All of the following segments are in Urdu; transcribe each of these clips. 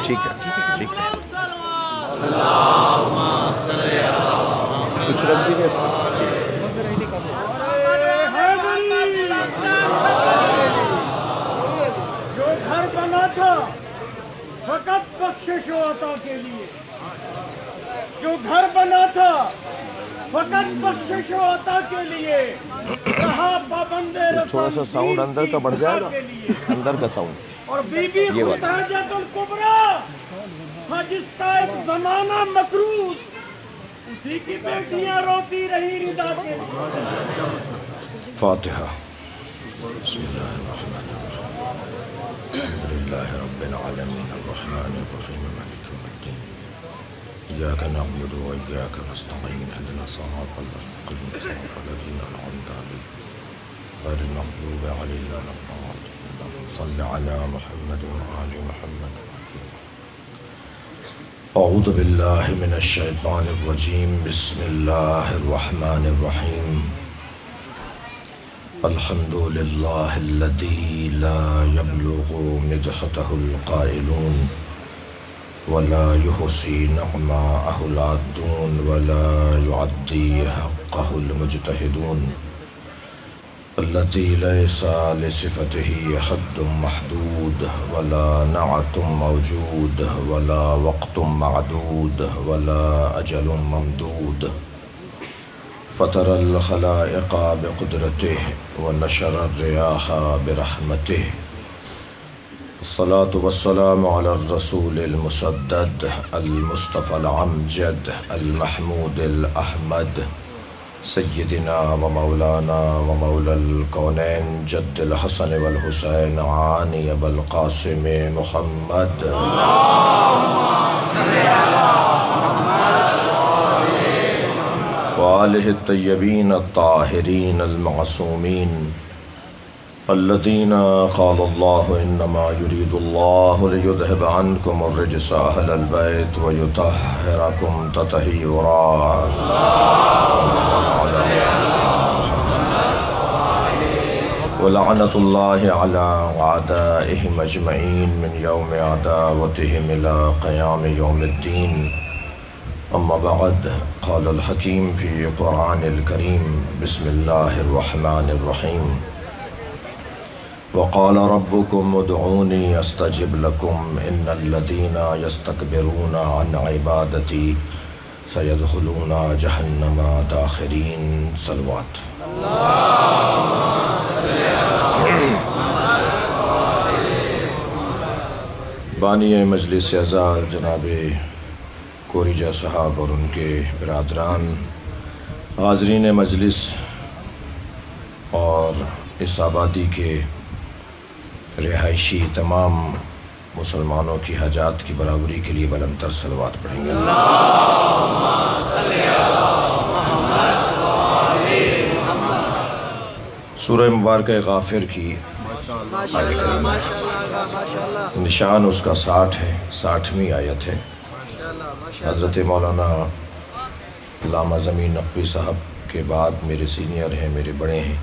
ٹھیک ہے ٹھیک ہے کچھ رکھ دیجیے جو گھر بنا تھا فقط بخشش و عطا کے لیے، جو گھر بنا تھا فقط بخشش و عطا کے لیے، کہا پابند تھوڑا سا ساؤنڈ اندر کا بڑھ جائے گا، اندر کا ساؤنڈ. اور بی بی خدیجہ الکبریٰ تھا جس کا ایک زمانہ مکروز، اسی کی بیٹیاں روتی رہی رضا کے لیے. فاتحہ. بسم اللہ الرحمن الرحیم. الحمد للہ رب العالمین الرحمن الرحیم مالک یوم الدین. ایاک نعبد و ایاک نستعین اهدنا الصراط المستقیم صراط الذین انعمت علیہم غیر المغضوب علیہم ولا الضالین. صل علی محمد وآل محمد. اعوذ باللہ من الشیطان الرجیم. بسم اللہ الرحمن الرحیم. الحمد للہ الذی لا یبلغ مدحته القائلون ولا يحصي نعماءه العادون ولا يعدي حقه المجتهدون الذي ليس لصفته حد محدود ولا نعت موجود ولا وقت معدود ولا أجل ممدود فطر الخلائق بقدرته ونشر الرياح برحمته. الصلاة والسلام على الرسول المسدد المصطفى العمجد المحمود الأحمد سيدنا ومولانا ومولى الكونين جد الحسن والحسين عاني أبا القاسم محمد. وآله الطيبين الطاهرين المعصومين الذين قال الله إنما يريد الله ليذهب عنكم الرجس أهل البيت ويطهركم تطهيرا. ولعنة الله على أعدائهم أجمعين من يوم عداوتهم إلى قيام يوم الدين. أما بعد قال الحكيم في قرآن الكريم. بسم الله الرحمن الرحيم. وقال ربكم ادعوني استجب لكم ان الذين يستكبرون عن عبادتي سيدخلون جهنم داخرين. صلوات. بانی مجلس اعزاز جناب کوریجا صاحب اور ان کے برادران، حاضرین مجلس اور اس آبادی کے رہائشی تمام مسلمانوں کی حاجات کی برابری کے لیے بلند تر صلوات پڑھیں گے. سورہ مبارکہ غافر کی آیت کریمہ نشان اس کا 60 ہے، 60ویں آیت ہے. حضرت مولانا علامہ زمین نقوی صاحب کے بعد میرے سینئر ہیں، میرے بڑے ہیں،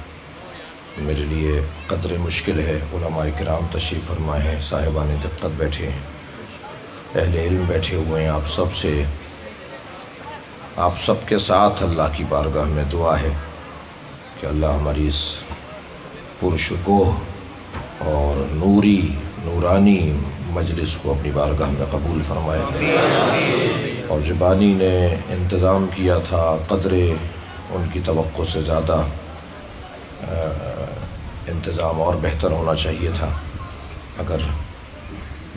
میرے لیے قدر مشکل ہے. علماء کرام تشریف فرمائے ہیں، صاحبان دقت بیٹھے ہیں، اہل علم بیٹھے ہوئے ہیں. آپ سب کے ساتھ اللہ کی بارگاہ میں دعا ہے کہ اللہ ہماری اس پرشکوہ اور نورانی مجلس کو اپنی بارگاہ میں قبول فرمائے. اور جو بانی نے انتظام کیا تھا، قدر ان کی توقع سے زیادہ انتظام اور بہتر ہونا چاہیے تھا. اگر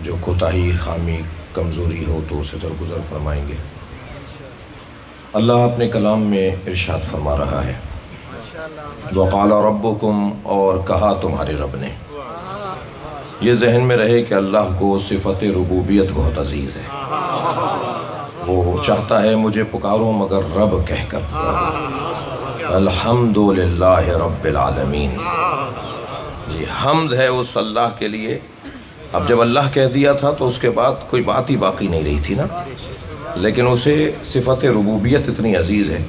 جو کوتاہی، خامی، کمزوری ہو تو اسے درگزر فرمائیں گے. اللہ اپنے کلام میں ارشاد فرما رہا ہے، وقال ربکم، اور کہا تمہارے رب نے. یہ ذہن میں رہے کہ اللہ کو صفت ربوبیت بہت عزیز ہے. وہ چاہتا ہے مجھے پکاروں مگر رب کہہ کر پکاروں. الحمدللہ رب العالمین. جی حمد ہے اس اللہ کے لیے، اب جب اللہ کہہ دیا تھا تو اس کے بعد کوئی بات ہی باقی نہیں رہی تھی نا. لیکن اسے صفت ربوبیت اتنی عزیز ہے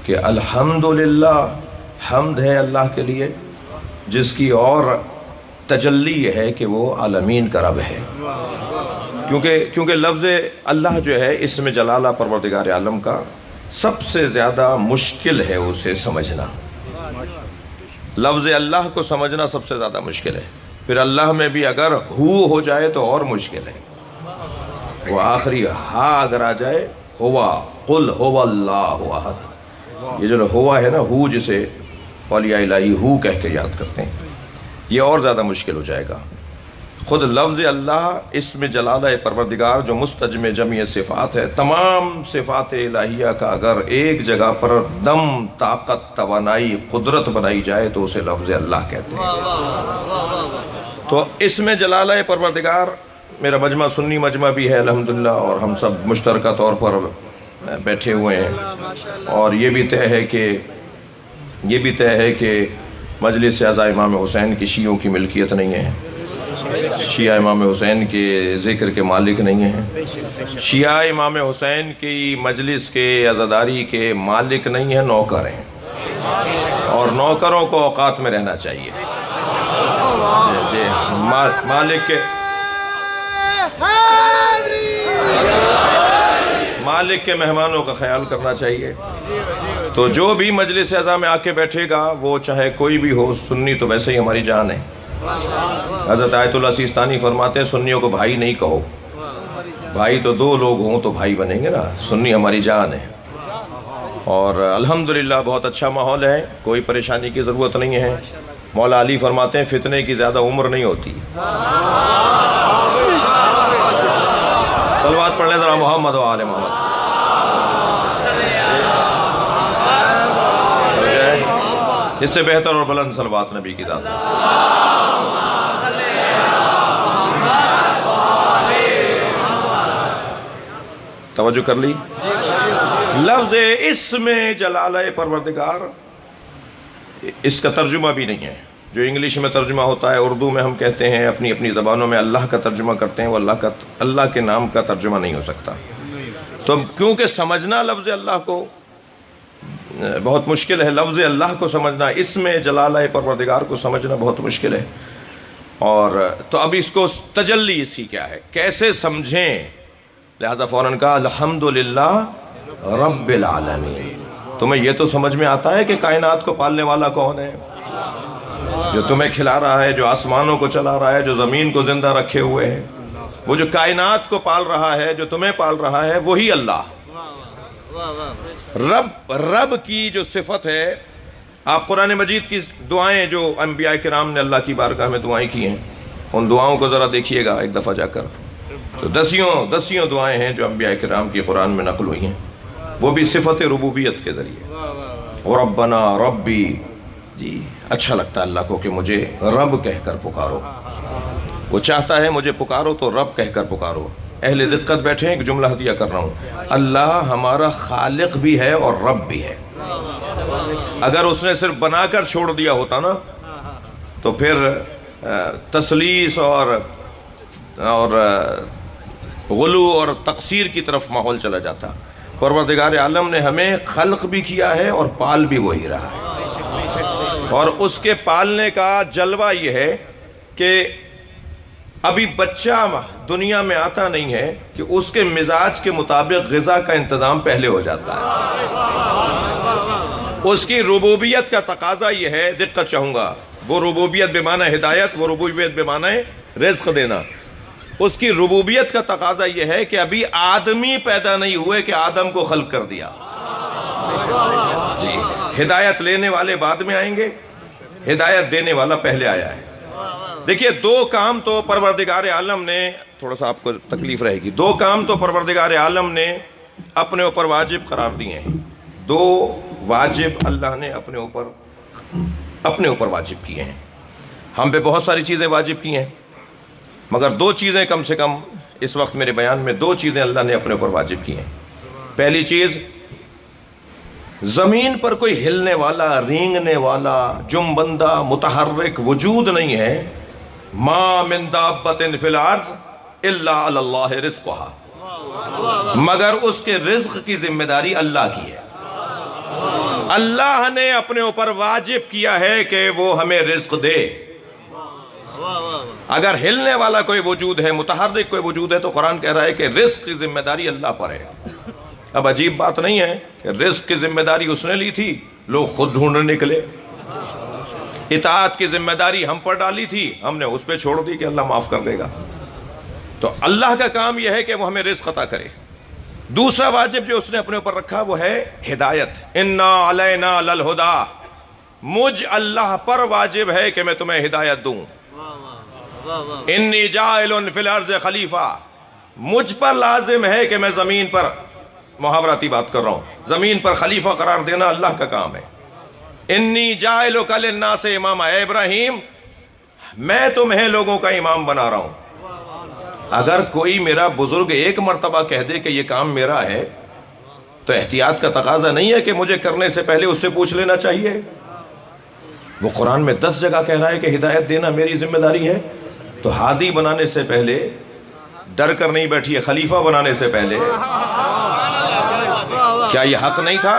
کہ الحمدللہ، حمد ہے اللہ کے لیے جس کی اور تجلی یہ ہے کہ وہ عالمین کا رب ہے. کیونکہ لفظ اللہ جو ہے اسم جلالہ پروردگار عالم کا سب سے زیادہ مشکل ہے اسے سمجھنا. لفظ اللہ کو سمجھنا سب سے زیادہ مشکل ہے. پھر اللہ میں بھی اگر ہو جائے تو اور مشکل ہے. وہ آخری ہا اگر آ جائے، ہوا، قل ہوا اللہ احد، یہ جو ہوا ہے نا، ہو جسے اولیاء الہی ہو کہہ کے یاد کرتے ہیں، یہ اور زیادہ مشکل ہو جائے گا. خود لفظ اللہ اسم جلالہ پروردگار جو مستجمع جمع صفات ہے، تمام صفات الہیہ کا اگر ایک جگہ پر دم، طاقت، توانائی، قدرت بنائی جائے تو اسے لفظ اللہ کہتے ہیں. تو اسم جلالہ پروردگار میرا مجمع سنی مجمع بھی ہے الحمدللہ، اور ہم سب مشترکہ طور پر بیٹھے ہوئے ہیں. اور یہ بھی طے ہے کہ مجلس اعزا امام حسین کی شیعوں کی ملکیت نہیں ہے. شیعہ امام حسین کے ذکر کے مالک نہیں ہیں. شیعہ امام حسین کی مجلس کے عزاداری کے مالک نہیں ہیں، نوکر ہیں. اور نوکروں کو اوقات میں رہنا چاہیے. جی مالک کے مہمانوں کا خیال کرنا چاہیے. تو جو بھی مجلس اعزا میں آ کے بیٹھے گا وہ چاہے کوئی بھی ہو، سنی تو ویسے ہی ہماری جان ہے. حضرت آیت اللہ سیستانی فرماتے ہیں سنیوں کو بھائی نہیں کہو، بھائی تو دو لوگ ہوں تو بھائی بنیں گے نا. سنی ہماری جان ہے. اور الحمدللہ بہت اچھا ماحول ہے، کوئی پریشانی کی ضرورت نہیں ہے. مولا علی فرماتے ہیں فتنے کی زیادہ عمر نہیں ہوتی. صلوات پڑھ لیں ذرا محمد و آل محمد. اس سے بہتر اور بلند صلوات نبی کی ذات. توجہ کر لی. لفظ اسم جلالہ پروردگار اس کا ترجمہ بھی نہیں ہے. جو انگلش میں ترجمہ ہوتا ہے، اردو میں ہم کہتے ہیں، اپنی اپنی زبانوں میں اللہ کا ترجمہ کرتے ہیں، وہ اللہ کے نام کا ترجمہ نہیں ہو سکتا. تو کیونکہ سمجھنا لفظ اللہ کو بہت مشکل ہے، لفظ اللہ کو سمجھنا، اسم جلالہ پروردگار کو سمجھنا بہت مشکل ہے. اور تو اب اس کو تجلی اسی کیا ہے، کیسے سمجھیں. لہذا فوراً کہا الحمدللہ رب العالمین. تمہیں یہ تو سمجھ میں آتا ہے کہ کائنات کو پالنے والا کون ہے، جو تمہیں کھلا رہا ہے، جو آسمانوں کو چلا رہا ہے، جو زمین کو زندہ رکھے ہوئے ہے. وہ جو کائنات کو پال رہا ہے، جو تمہیں پال رہا ہے، وہی اللہ. رب کی جو صفت ہے، آپ قرآن مجید کی دعائیں جو انبیاء کرام نے اللہ کی بارگاہ میں دعائیں کی ہیں، ان دعاؤں کو ذرا دیکھیے گا ایک دفعہ جا کر. تو دسیوں دعائیں ہیں جو انبیاء کرام کی قرآن میں نقل ہوئی ہیں، وہ بھی صفت ربوبیت کے ذریعے. ربنا ربی، جی اچھا لگتا ہے اللہ کو کہ مجھے رب کہہ کر پکارو. وہ چاہتا ہے مجھے پکارو تو رب کہہ کر پکارو. اہل دقت بیٹھے ہیں، ایک جملہ ہدیہ کر رہا ہوں، اللہ ہمارا خالق بھی ہے اور رب بھی ہے. اگر اس نے صرف بنا کر چھوڑ دیا ہوتا نا تو پھر تسلیس اور غلو اور تقصیر کی طرف ماحول چلا جاتا. پروردگار عالم نے ہمیں خلق بھی کیا ہے اور پال بھی وہی رہا ہے. اور اس کے پالنے کا جلوہ یہ ہے کہ ابھی بچہ دنیا میں آتا نہیں ہے کہ اس کے مزاج کے مطابق غذا کا انتظام پہلے ہو جاتا ہے. اس کی ربوبیت کا تقاضا یہ ہے، دقت چاہوں گا، وہ ربوبیت بے معنی ہدایت، وہ ربوبیت بے معنی رزق دینا. اس کی ربوبیت کا تقاضا یہ ہے کہ ابھی آدمی پیدا نہیں ہوئے کہ آدم کو خلق کر دیا. جی ہدایت لینے والے بعد میں آئیں گے، ہدایت دینے والا پہلے آیا ہے. دیکھیے دو کام تو پروردگار عالم نے، تھوڑا سا آپ کو تکلیف رہے گی، دو کام تو پروردگار عالم نے اپنے اوپر واجب قرار دیے ہیں. دو واجب اللہ نے اپنے اوپر واجب کیے ہیں. ہم پہ بہت ساری چیزیں واجب کی ہیں، مگر دو چیزیں کم سے کم اس وقت میرے بیان میں، دو چیزیں اللہ نے اپنے اوپر واجب کی ہیں. پہلی چیز، زمین پر کوئی ہلنے والا، رینگنے والا، جنبندہ، متحرک وجود نہیں ہے ما من دابۃ فی الارض الا علی اللہ رزقها، مگر اس کے رزق کی ذمہ داری اللہ کی ہے۔ اللہ نے اپنے اوپر واجب کیا ہے کہ وہ ہمیں رزق دے۔ اگر ہلنے والا کوئی وجود ہے، متحرک کوئی وجود ہے، تو قرآن کہہ رہا ہے کہ رزق کی ذمہ داری اللہ پر ہے۔ اب عجیب بات نہیں ہے کہ رزق کی ذمہ داری اس نے لی تھی، لوگ خود ڈھونڈنے نکلے۔ اطاعت کی ذمہ داری ہم پر ڈالی تھی، ہم نے اس پہ چھوڑ دی کہ اللہ معاف کر دے گا۔ تو اللہ کا کام یہ ہے کہ وہ ہمیں رزق عطا کرے۔ دوسرا واجب جو اس نے اپنے اوپر رکھا وہ ہے ہدایت۔ انا علینا للہدا، مجھ اللہ پر واجب ہے کہ میں تمہیں ہدایت دوں۔ انی جاعل فی الارض خلیفہ، مجھ پر لازم ہے کہ میں زمین پر، محاوراتی بات کر رہا ہوں، زمین پر خلیفہ قرار دینا اللہ کا کام ہے۔ انی جاعلک للناس اماما، اے ابراہیم میں تمہیں لوگوں کا امام بنا رہا ہوں۔ اگر کوئی میرا بزرگ ایک مرتبہ کہہ دے کہ یہ کام میرا ہے تو احتیاط کا تقاضا نہیں ہے کہ مجھے کرنے سے پہلے اس سے پوچھ لینا چاہیے؟ وہ قرآن میں 10 جگہ کہہ رہا ہے کہ ہدایت دینا میری ذمہ داری ہے، تو ہادی بنانے سے پہلے ڈر کر نہیں بیٹھی ہے، خلیفہ بنانے سے پہلے کیا یہ حق نہیں تھا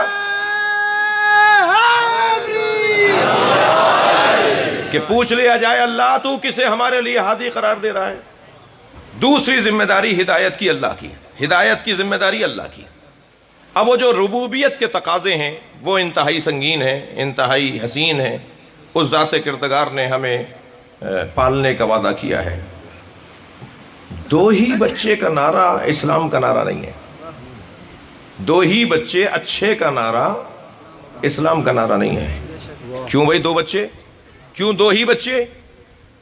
کہ پوچھ لیا جائے اللہ تو کسے ہمارے لیے ہادی قرار دے رہا ہے؟ دوسری ذمہ داری ہدایت کی اللہ کی، ہدایت کی ذمہ داری اللہ کی۔ اب وہ جو ربوبیت کے تقاضے ہیں وہ انتہائی سنگین ہیں، انتہائی حسین ہیں۔ اس ذات کردگار نے ہمیں پالنے کا وعدہ کیا ہے۔ 2 ہی بچے کا نعرہ اسلام کا نعرہ نہیں ہے۔ 2 ہی بچے اچھے کا نعرہ اسلام کا نعرہ نہیں ہے۔ کیوں بھائی 2 بچے؟ کیوں 2 ہی بچے؟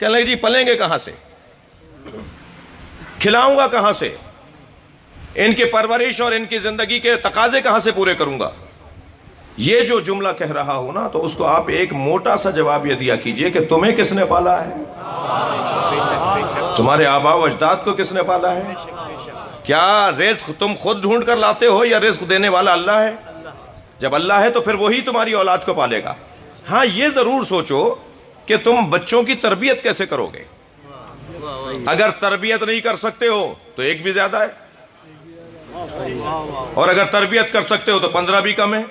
کہنے لگے جی پلیں گے کہاں سے، کھلاؤں گا کہاں سے، ان کی پرورش اور ان کی زندگی کے تقاضے کہاں سے پورے کروں گا؟ یہ جو جملہ کہہ رہا ہو نا تو اس کو آپ ایک موٹا سا جواب یہ دیا کیجئے کہ تمہیں کس نے پالا ہے؟ تمہارے آباء و اجداد کو کس نے پالا ہے؟ کیا رزق تم خود ڈھونڈ کر لاتے ہو یا رزق دینے والا اللہ ہے؟ جب اللہ ہے تو پھر وہی تمہاری اولاد کو پالے گا۔ ہاں یہ ضرور سوچو کہ تم بچوں کی تربیت کیسے کرو گے۔ اگر تربیت نہیں کر سکتے ہو تو 1 بھی زیادہ ہے، اور اگر تربیت کر سکتے ہو تو 15 بھی کم ہے۔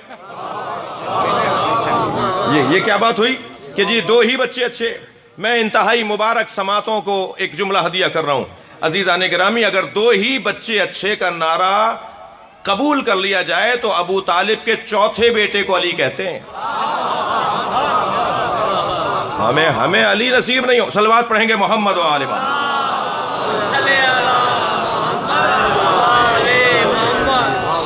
یہ کیا بات ہوئی کہ جی 2 ہی بچے اچھے؟ میں انتہائی مبارک سماعتوں کو ایک جملہ ہدیہ کر رہا ہوں۔ عزیزان گرامی، اگر 2 ہی بچے اچھے کا نعرہ قبول کر لیا جائے تو ابو طالب کے 4تھے بیٹے کو علی کہتے ہیں۔ ہمیں علی نصیب نہیں ہو۔ صلوات پڑھیں گے محمد و آل محمد۔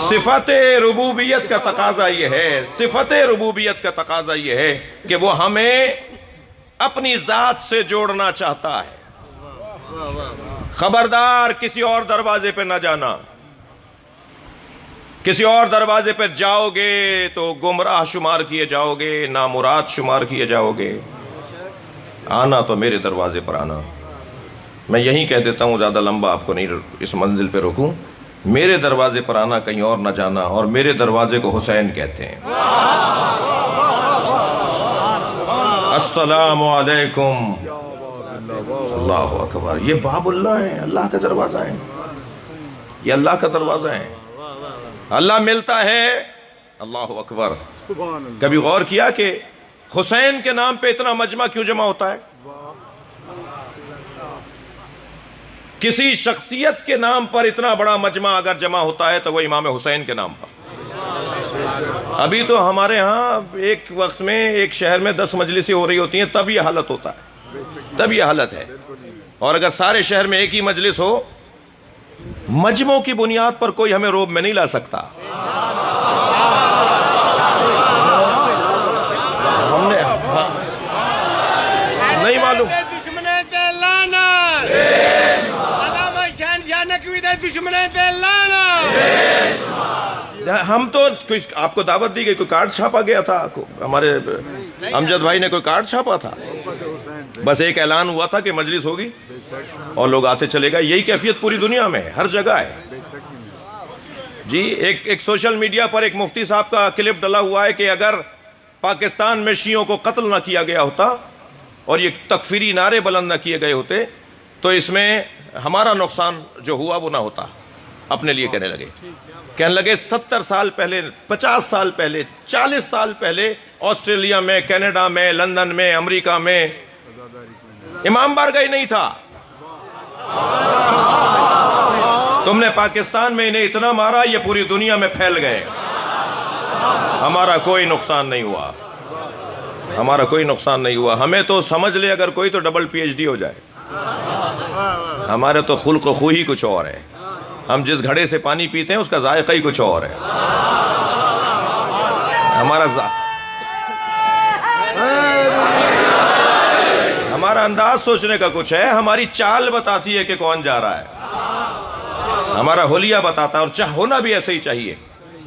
صفت ربوبیت کا تقاضا یہ ہے، صفت ربوبیت کا تقاضا یہ ہے کہ وہ ہمیں اپنی ذات سے جوڑنا چاہتا ہے۔ خبردار کسی اور دروازے پہ نہ جانا، کسی اور دروازے پہ جاؤ گے تو گمراہ شمار کیے جاؤ گے، نامراد شمار کیے جاؤ گے۔ آنا تو میرے دروازے پر آنا۔ میں یہی کہہ دیتا ہوں، زیادہ لمبا آپ کو نہیں اس منزل پہ روکوں۔ میرے دروازے پر آنا، کہیں اور نہ جانا، اور میرے دروازے کو حسین کہتے ہیں۔ السلام علیکم۔ اللہ اکبر۔ یہ باب اللہ ہے، اللہ کا دروازہ ہے، یہ اللہ کا دروازہ ہے۔ اللہ ملتا ہے۔ اللہ اکبر۔ کبھی غور کیا کہ حسین کے نام پہ اتنا مجمع کیوں جمع ہوتا ہے؟ کسی شخصیت کے نام پر اتنا بڑا مجمع اگر جمع ہوتا ہے تو وہ امام حسین کے نام پر۔ ابھی تو ہمارے ہاں ایک وقت میں ایک شہر میں 10 مجلسیں ہو رہی ہوتی ہیں، تب یہ حالت ہوتا ہے، تب یہ حالت ہے۔ اور اگر سارے شہر میں ایک ہی مجلس ہو، مجمعوں کی بنیاد پر کوئی ہمیں روب میں نہیں لا سکتا۔ ہم نے نہیں معلوم، ہم تو آپ کو دعوت دی گئی، کوئی کارڈ چھاپا گیا تھا، ہمارے امجد بھائی نے کوئی کارڈ چھاپا تھا، بس ایک اعلان ہوا تھا کہ مجلس ہوگی اور لوگ آتے چلے گئے۔ یہی کیفیت پوری دنیا میں ہے، ہر جگہ ہے جی۔ ایک سوشل میڈیا پر ایک مفتی صاحب کا کلپ ڈلا ہوا ہے کہ اگر پاکستان میں شیعوں کو قتل نہ کیا گیا ہوتا اور یہ تکفیری نعرے بلند نہ کیے گئے ہوتے تو اس میں ہمارا نقصان جو ہوا وہ نہ ہوتا. اپنے لیے کہنے لگے 70 سال پہلے، 50 سال پہلے، 40 سال پہلے آسٹریلیا میں، کینیڈا میں، لندن میں، امریکہ میں امام بارگاہ نہیں تھا. تم نے پاکستان میں انہیں اتنا مارا یہ پوری دنیا میں پھیل گئے. ہمارا کوئی نقصان نہیں ہوا، ہمارا کوئی نقصان نہیں ہوا. ہمیں تو سمجھ لے اگر کوئی تو ڈبل پی ایچ ڈی ہو جائے. ہمارے تو خلق و خو ہی کچھ اور ہے. ہم جس گھڑے سے پانی پیتے ہیں اس کا ذائقہ ہی کچھ اور ہے. ہمارا انداز سوچنے کا کچھ ہے. ہماری چال بتاتی ہے کہ کون جا رہا ہے، ہمارا حلیہ بتاتا ہے، اور ہونا بھی ایسے ہی چاہیے.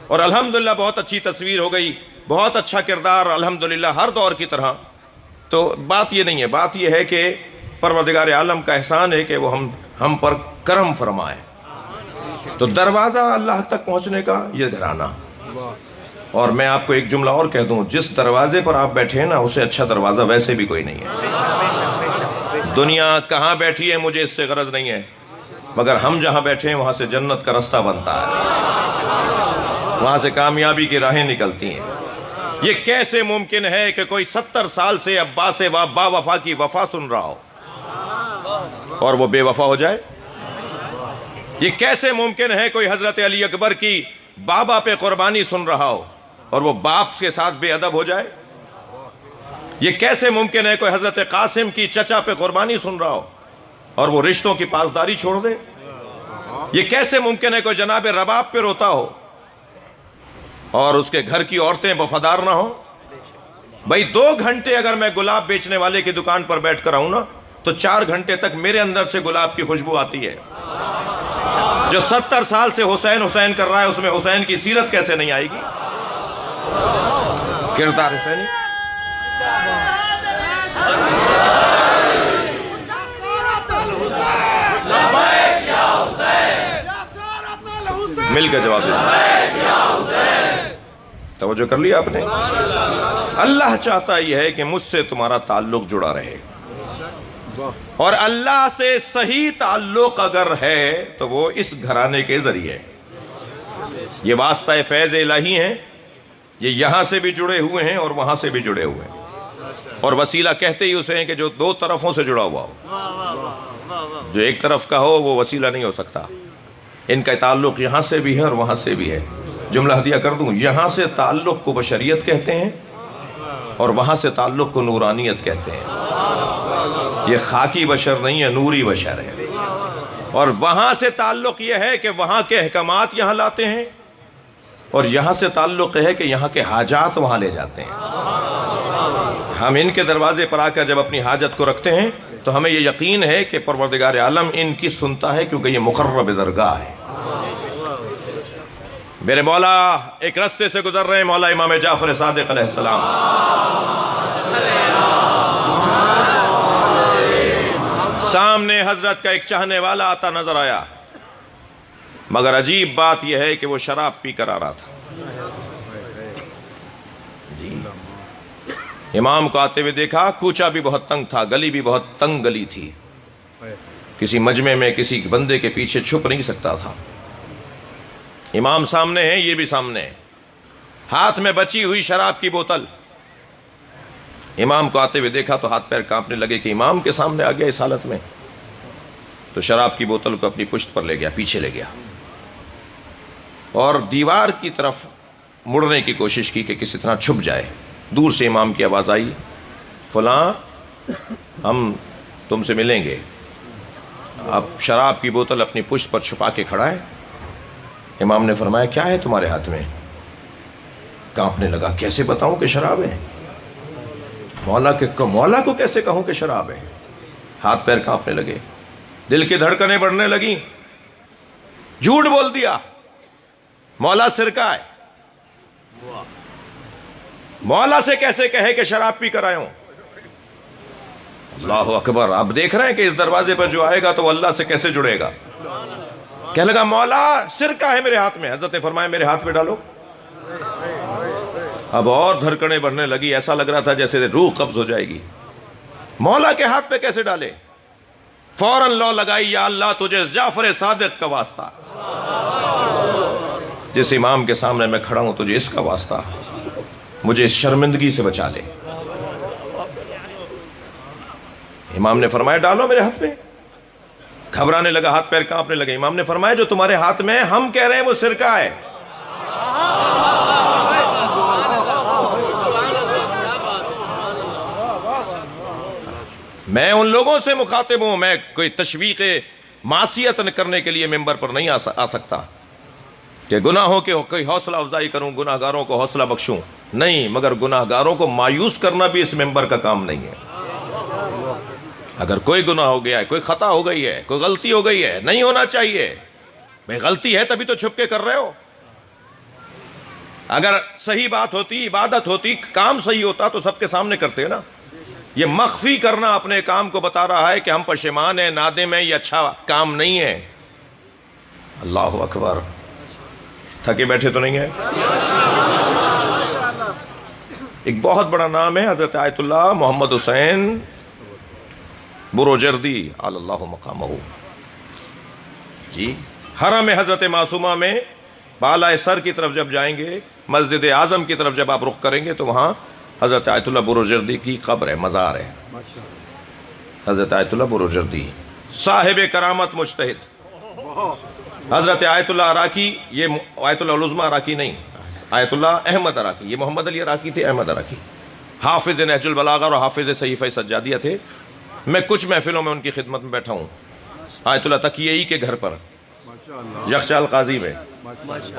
اور الحمدللہ بہت اچھی تصویر ہو گئی، بہت اچھا کردار الحمدللہ ہر دور کی طرح. تو بات یہ نہیں ہے، بات یہ ہے کہ پروردگار عالم کا احسان ہے کہ وہ ہم پر کرم فرمائے. تو دروازہ اللہ تک پہنچنے کا یہ گھرانہ. اور میں آپ کو ایک جملہ اور کہہ دوں، جس دروازے پر آپ بیٹھے ہیں نا اسے اچھا دروازہ ویسے بھی کوئی نہیں ہے. دنیا کہاں بیٹھی ہے مجھے اس سے غرض نہیں ہے، مگر ہم جہاں بیٹھے ہیں وہاں سے جنت کا رستہ بنتا ہے، وہاں سے کامیابی کی راہیں نکلتی ہیں. یہ کیسے ممکن ہے کہ کوئی 70 سال سے عباس با وفا کی وفا سن رہا ہو اور وہ بے وفا ہو جائے؟ یہ کیسے ممکن ہے کوئی حضرت علی اکبر کی بابا پہ قربانی سن رہا ہو اور وہ باپ کے ساتھ بے ادب ہو جائے؟ یہ کیسے ممکن ہے کوئی حضرت قاسم کی چچا پہ قربانی سن رہا ہو اور وہ رشتوں کی پاسداری چھوڑ دے؟ یہ کیسے ممکن ہے کوئی جناب رباب پہ روتا ہو اور اس کے گھر کی عورتیں وفادار نہ ہوں؟ بھائی 2 گھنٹے اگر میں گلاب بیچنے والے کی دکان پر بیٹھ کر آؤں نا تو 4 گھنٹے تک میرے اندر سے گلاب کی خوشبو آتی ہے. جو 70 سال سے حسین حسین کر رہا ہے اس میں حسین کی سیرت کیسے نہیں آئے گی؟ کردار حسینی. مل کے جواب دیں. توجہ کر لیا آپ نے؟ اللہ چاہتا یہ ہے کہ مجھ سے تمہارا تعلق جڑا رہے، اور اللہ سے صحیح تعلق اگر ہے تو وہ اس گھرانے کے ذریعے. یہ واسطہ فیض الہی ہیں، یہ یہاں سے بھی جڑے ہوئے ہیں اور وہاں سے بھی جڑے ہوئے ہیں. اور وسیلہ کہتے ہی اسے ہیں کہ جو 2 طرفوں سے جڑا ہوا ہو. جو ایک طرف کا ہو وہ وسیلہ نہیں ہو سکتا. ان کا تعلق یہاں سے بھی ہے اور وہاں سے بھی ہے. جملہ ہدیہ کر دوں، یہاں سے تعلق کو بشریت کہتے ہیں اور وہاں سے تعلق کو نورانیت کہتے ہیں. یہ خاکی بشر نہیں ہے، نوری بشر ہے. اور وہاں سے تعلق یہ ہے کہ وہاں کے احکامات یہاں لاتے ہیں، اور یہاں سے تعلق ہے کہ یہاں کے حاجات وہاں لے جاتے ہیں. ہم ان کے دروازے پر آ کر جب اپنی حاجت کو رکھتے ہیں تو ہمیں یہ یقین ہے کہ پروردگار عالم ان کی سنتا ہے، کیونکہ یہ مقرب درگاہ ہے. میرے مولا ایک رستے سے گزر رہے ہیں، مولا امام جعفر صادق علیہ السلام. سامنے حضرت کا ایک چاہنے والا آتا نظر آیا، مگر عجیب بات یہ ہے کہ وہ شراب پی کر آ رہا تھا. امام کو آتے ہوئے دیکھا، کوچا بھی بہت تنگ تھا، گلی بھی بہت تنگ گلی تھی، کسی مجمع میں کسی بندے کے پیچھے چھپ نہیں سکتا تھا. امام سامنے ہے، یہ بھی سامنے ہے، ہاتھ میں بچی ہوئی شراب کی بوتل. امام کو آتے ہوئے دیکھا تو ہاتھ پیر کانپنے لگے کہ امام کے سامنے آ گیا اس حالت میں. تو شراب کی بوتل کو اپنی پشت پر لے گیا، پیچھے لے گیا، اور دیوار کی طرف مڑنے کی کوشش کی کہ کسی طرح چھپ جائے. دور سے امام کی آواز آئی، فلاں ہم تم سے ملیں گے. اب شراب کی بوتل اپنی پشت پر چھپا کے کھڑا ہے. امام نے فرمایا کیا ہے تمہارے ہاتھ میں؟ کانپنے لگا، کیسے بتاؤں کہ شراب ہے؟ مولا کو کیسے کہوں کہ شراب ہے؟ ہاتھ پیر کانپنے لگے، دل کی دھڑکنیں بڑھنے لگیں. جھوٹ بول دیا، مولا سرکہ ہے. مولا سے کیسے کہے کہ شراب پی کر آئے ہوں؟ اللہ اکبر. آپ دیکھ رہے ہیں کہ اس دروازے پر جو آئے گا تو وہ اللہ سے کیسے جڑے گا. کہنے لگا مولا سرکہ ہے میرے ہاتھ میں. حضرت نے فرمایا میرے ہاتھ میں ڈالو. اب اور دھڑکنیں بڑھنے لگی، ایسا لگ رہا تھا جیسے روح قبض ہو جائے گی. مولا کے ہاتھ پہ کیسے ڈالے؟ فوراً لو لگائی، یا اللہ تجھے جعفر صادق کا واسطہ، جس امام کے سامنے میں کھڑا ہوں تجھے اس کا واسطہ، مجھے اس شرمندگی سے بچا لے۔ امام نے فرمایا ڈالو میرے ہاتھ پہ۔ گھبرانے لگا، ہاتھ پیر کانپنے لگے۔ امام نے فرمایا جو تمہارے ہاتھ میں ہے ہم کہہ رہے ہیں وہ سرکہ ہے۔ میں ان لوگوں سے مخاطب ہوں، میں کوئی تشویق معصیت کرنے کے لیے ممبر پر نہیں آ سکتا کہ گناہوں کے کوئی حوصلہ افزائی کروں، گناہ گاروں کو حوصلہ بخشوں، نہیں، مگر گناہ گاروں کو مایوس کرنا بھی اس ممبر کا کام نہیں ہے۔ اگر کوئی گناہ ہو گیا ہے، کوئی خطا ہو گئی ہے، کوئی غلطی ہو گئی ہے، نہیں ہونا چاہیے، بھئی غلطی ہے تبھی تو چھپ کے کر رہے ہو۔ اگر صحیح بات ہوتی، عبادت ہوتی، کام صحیح ہوتا تو سب کے سامنے کرتے نا۔ یہ مخفی کرنا اپنے کام کو بتا رہا ہے کہ ہم پشیمان ہیں، نادم ہیں، یہ اچھا کام نہیں ہے۔ اللہ اکبر، تھکے بیٹھے تو نہیں ہیں؟ ایک بہت بڑا نام ہے حضرت آیت اللہ محمد حسین بروجردی علی اللہ مقامہ۔ جی، حرم حضرت معصومہ میں بالائے سر کی طرف جب جائیں گے، مسجد اعظم کی طرف جب آپ رخ کریں گے تو وہاں حضرت آیت اللہ بروجردی کی قبر ہے، مزار ہے۔ حضرت آیت اللہ بروجردی صاحب کرامت مجتہد، حضرت آیت اللہ عراقی، یہ آیت اللہ العظمی عراقی نہیں، آیت اللہ احمد عراقی، یہ محمد علی عراقی تھے، احمد عراقی، حافظ نہج البلاغہ اور حافظ صحیفہ سجادیہ تھے۔ میں کچھ محفلوں میں ان کی خدمت میں بیٹھا ہوں، آیت اللہ تقیئی کے گھر پر یخچال قاضی میں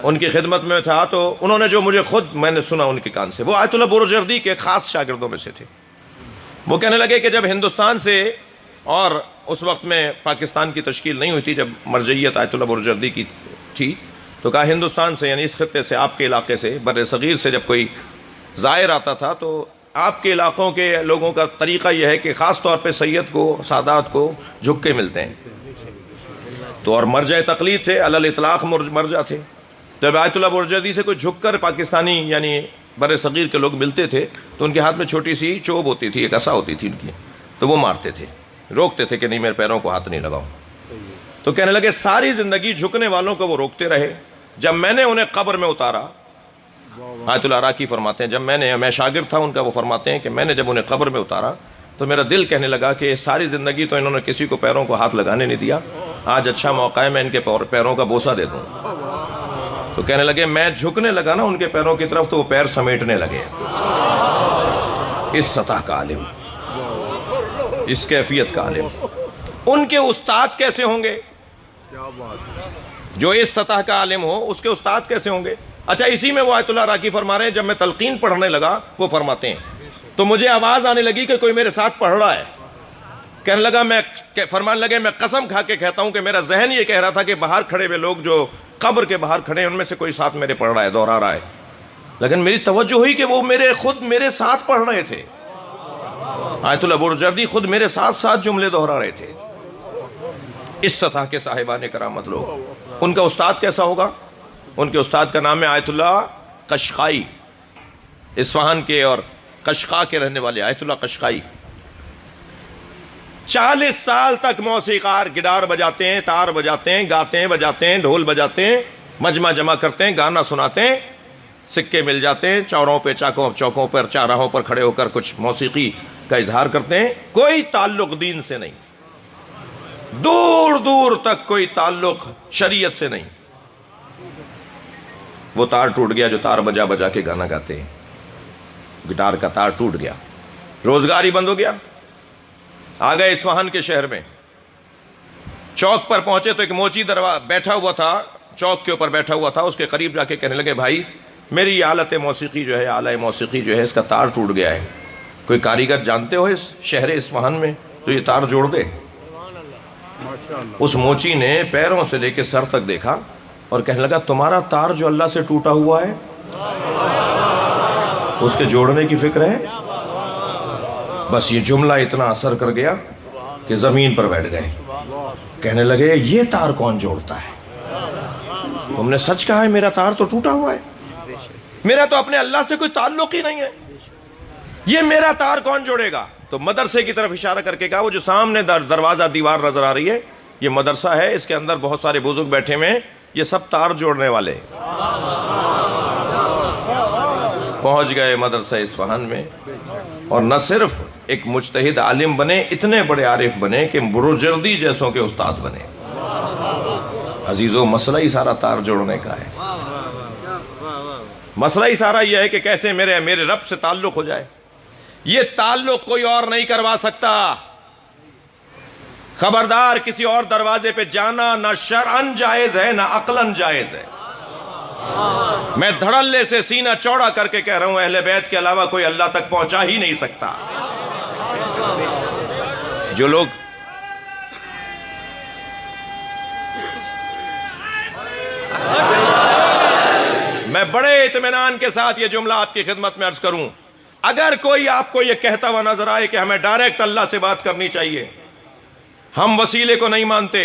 ان کی خدمت میں تھا، تو انہوں نے جو مجھے خود میں نے سنا ان کے کان سے، وہ آیت اللہ بروجردی کے خاص شاگردوں میں سے تھے۔ وہ کہنے لگے کہ جب ہندوستان سے، اور اس وقت میں پاکستان کی تشکیل نہیں ہوئی تھی، جب مرجعیت آیت اللہ بروجردی کی تھی، تو کہا ہندوستان سے، یعنی اس خطے سے، آپ کے علاقے سے، بر صغیر سے جب کوئی زائر آتا تھا تو آپ کے علاقوں کے لوگوں کا طریقہ یہ ہے کہ خاص طور پہ سید کو، سادات کو جھک کے ملتے ہیں، تو اور مرجع تقلید تھے، علی الاطلاق مرجع تھے۔ جب آیت اللہ بروجردی سے کوئی جھک کر پاکستانی یعنی بر صغیر کے لوگ ملتے تھے تو ان کے ہاتھ میں چھوٹی سی چوب ہوتی تھی، ایک عصا ہوتی تھی ان کی، تو وہ مارتے تھے، روکتے تھے کہ نہیں، میرے پیروں کو ہاتھ نہیں لگاؤ۔ تو کہنے لگے ساری زندگی جھکنے والوں کو وہ روکتے رہے، جب میں نے انہیں قبر میں اتارا، آیت اللہ عراقی فرماتے ہیں جب میں شاگرد تھا ان کا، وہ فرماتے ہیں کہ میں نے جب انہیں قبر میں اتارا تو میرا دل کہنے لگا کہ ساری زندگی تو انہوں نے کسی کو پیروں کو ہاتھ لگانے نہیں دیا، آج اچھا موقع ہے میں ان کے پیروں کا بوسہ دے دوں۔ تو کہنے لگے میں جھکنے لگا نا ان کے پیروں کی طرف تو وہ پیر سمیٹنے لگے۔ اس سطح کا عالم، اس کیفیت کا عالم، ان کے استاد کیسے ہوں گے؟ جو اس سطح کا عالم ہو اس کے استاد کیسے ہوں گے؟ اچھا، اسی میں وہ آیت اللہ عراقی فرما رہے ہیں جب میں تلقین پڑھنے لگا، وہ فرماتے ہیں تو مجھے آواز آنے لگی کہ کوئی میرے ساتھ پڑھ رہا ہے۔ کہنے لگا فرمان لگے میں قسم کھا کے کہتا ہوں کہ میرا ذہن یہ کہہ رہا تھا کہ باہر کھڑے ہوئے لوگ جو قبر کے باہر کھڑے ہیں ان میں سے کوئی ساتھ میرے پڑھ رہا ہے، دہرا رہا ہے، لیکن میری توجہ ہوئی کہ وہ خود میرے ساتھ پڑھ رہے تھے۔ آیت اللہ بروجردی خود میرے ساتھ جملے دہرا رہے تھے۔ اس سطح کے صاحبان کرامت لوگ، ان کا استاد کیسا ہوگا؟ ان کے استاد کا نام ہے آیت اللہ قشقائی، اصفہان کے اور قشقا کے رہنے والے آیت اللہ قشقائی۔ 40 سال تک موسیقار گٹار بجاتے ہیں، تار بجاتے ہیں، گاتے ہیں، بجاتے ہیں، ڈھول بجاتے ہیں، مجمع جمع کرتے ہیں، گانا سناتے ہیں، سکے مل جاتے ہیں، چوروں پہ چوکوں پر چاراہوں پر کھڑے ہو کر کچھ موسیقی کا اظہار کرتے ہیں، کوئی تعلق دین سے نہیں، دور دور تک کوئی تعلق شریعت سے نہیں۔ وہ تار ٹوٹ گیا جو تار بجا بجا کے گانا گاتے ہیں، گٹار کا تار ٹوٹ گیا، روزگار ہی بند ہو گیا۔ آ گئے اصفہان کے شہر میں، چوک پر پہنچے تو ایک موچی بیٹھا ہوا تھا، چوک کے اوپر بیٹھا ہوا تھا، اس کے قریب جا کے کہنے لگے بھائی میری آلت موسیقی جو ہے، آلہ موسیقی جو ہے، اس کا تار ٹوٹ گیا ہے، کوئی کاریگر جانتے ہو اس شہر اصفہان میں تو یہ تار جوڑ دے؟ اس موچی نے پیروں سے لے کے سر تک دیکھا اور کہنے لگا تمہارا تار جو اللہ سے ٹوٹا ہوا ہے اس کے جوڑنے کی فکر ہے؟ بس یہ جملہ اتنا اثر کر گیا کہ زمین پر بیٹھ گئے، کہنے لگے یہ تار کون جوڑتا ہے؟ تم نے سچ کہا ہے، میرا تار تو ٹوٹا ہوا ہے، میرا تو اپنے اللہ سے کوئی تعلق ہی نہیں ہے۔ یہ میرا تار کون جوڑے گا؟ تو مدرسے کی طرف اشارہ کر کے کہا وہ جو سامنے دروازہ دیوار نظر آ رہی ہے یہ مدرسہ ہے، اس کے اندر بہت سارے بزرگ بیٹھے ہوئے ہیں، یہ سب تار جوڑنے والے۔ پہنچ گئے مدرسہ اصفہان میں، اور نہ صرف ایک مجتہد عالم بنے، اتنے بڑے عارف بنے کہ بروجردی جیسوں کے استاد بنے۔ عزیزو، مسئلہ ہی سارا تار جوڑنے کا ہے۔ مسئلہ ہی سارا یہ ہے کہ کیسے میرے رب سے تعلق ہو جائے۔ یہ تعلق کوئی اور نہیں کروا سکتا۔ خبردار، کسی اور دروازے پہ جانا نہ شرعن جائز ہے نہ عقلن جائز ہے۔ میں دھڑلے سے سینہ چوڑا کر کے کہہ رہا ہوں، اہل بیت کے علاوہ کوئی اللہ تک پہنچا ہی نہیں سکتا۔ جو لوگ میں بڑے اطمینان کے ساتھ یہ جملہ آپ کی خدمت میں عرض کروں، اگر کوئی آپ کو یہ کہتا ہوا نظر آئے کہ ہمیں ڈائریکٹ اللہ سے بات کرنی چاہیے، ہم وسیلے کو نہیں مانتے،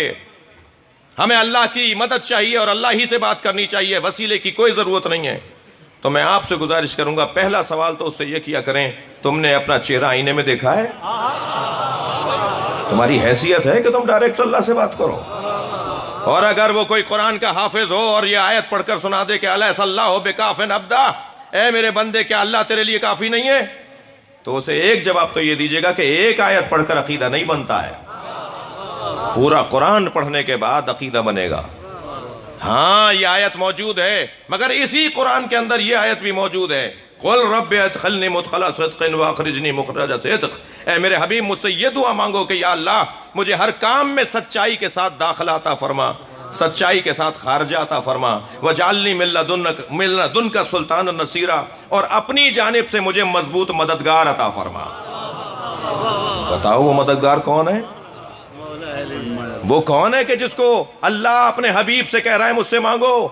ہمیں اللہ کی مدد چاہیے اور اللہ ہی سے بات کرنی چاہیے، وسیلے کی کوئی ضرورت نہیں ہے، تو میں آپ سے گزارش کروں گا، پہلا سوال تو اس سے یہ کیا کریں، تم نے اپنا چہرہ آئینے میں دیکھا ہے؟ تمہاری حیثیت ہے کہ تم ڈائریکٹ اللہ سے بات کرو؟ اور اگر وہ کوئی قرآن کا حافظ ہو اور یہ آیت پڑھ کر سنا دے کہ الیس اللہ بکاف عبدہ، اے میرے بندے کیا اللہ تیرے لیے کافی نہیں ہے، تو اسے ایک جواب تو یہ دیجیے گا کہ ایک آیت پڑھ کر عقیدہ نہیں بنتا ہے، پورا قرآن پڑھنے کے بعد عقیدہ بنے گا۔ ہاں یہ آیت موجود ہے، مگر اسی قرآن کے اندر یہ آیت بھی موجود ہے، قل رب ادخلنی مدخل صدق واخرجنی مخرج صدق، اے میرے حبیب مجھ سے یہ دعا مانگو کہ یا اللہ مجھے ہر کام میں سچائی کے ساتھ داخلہ عطا فرما، سچائی کے ساتھ خارجہ عطا فرما، وجعلنی من لدنک سلطانا نصیرا، اور اپنی جانب سے مجھے مضبوط مددگار عطا فرما۔ بتاؤ وہ مددگار کون ہے؟ وہ کون ہے کہ جس کو اللہ اپنے حبیب سے کہہ رہا ہے مجھ سے مانگو؟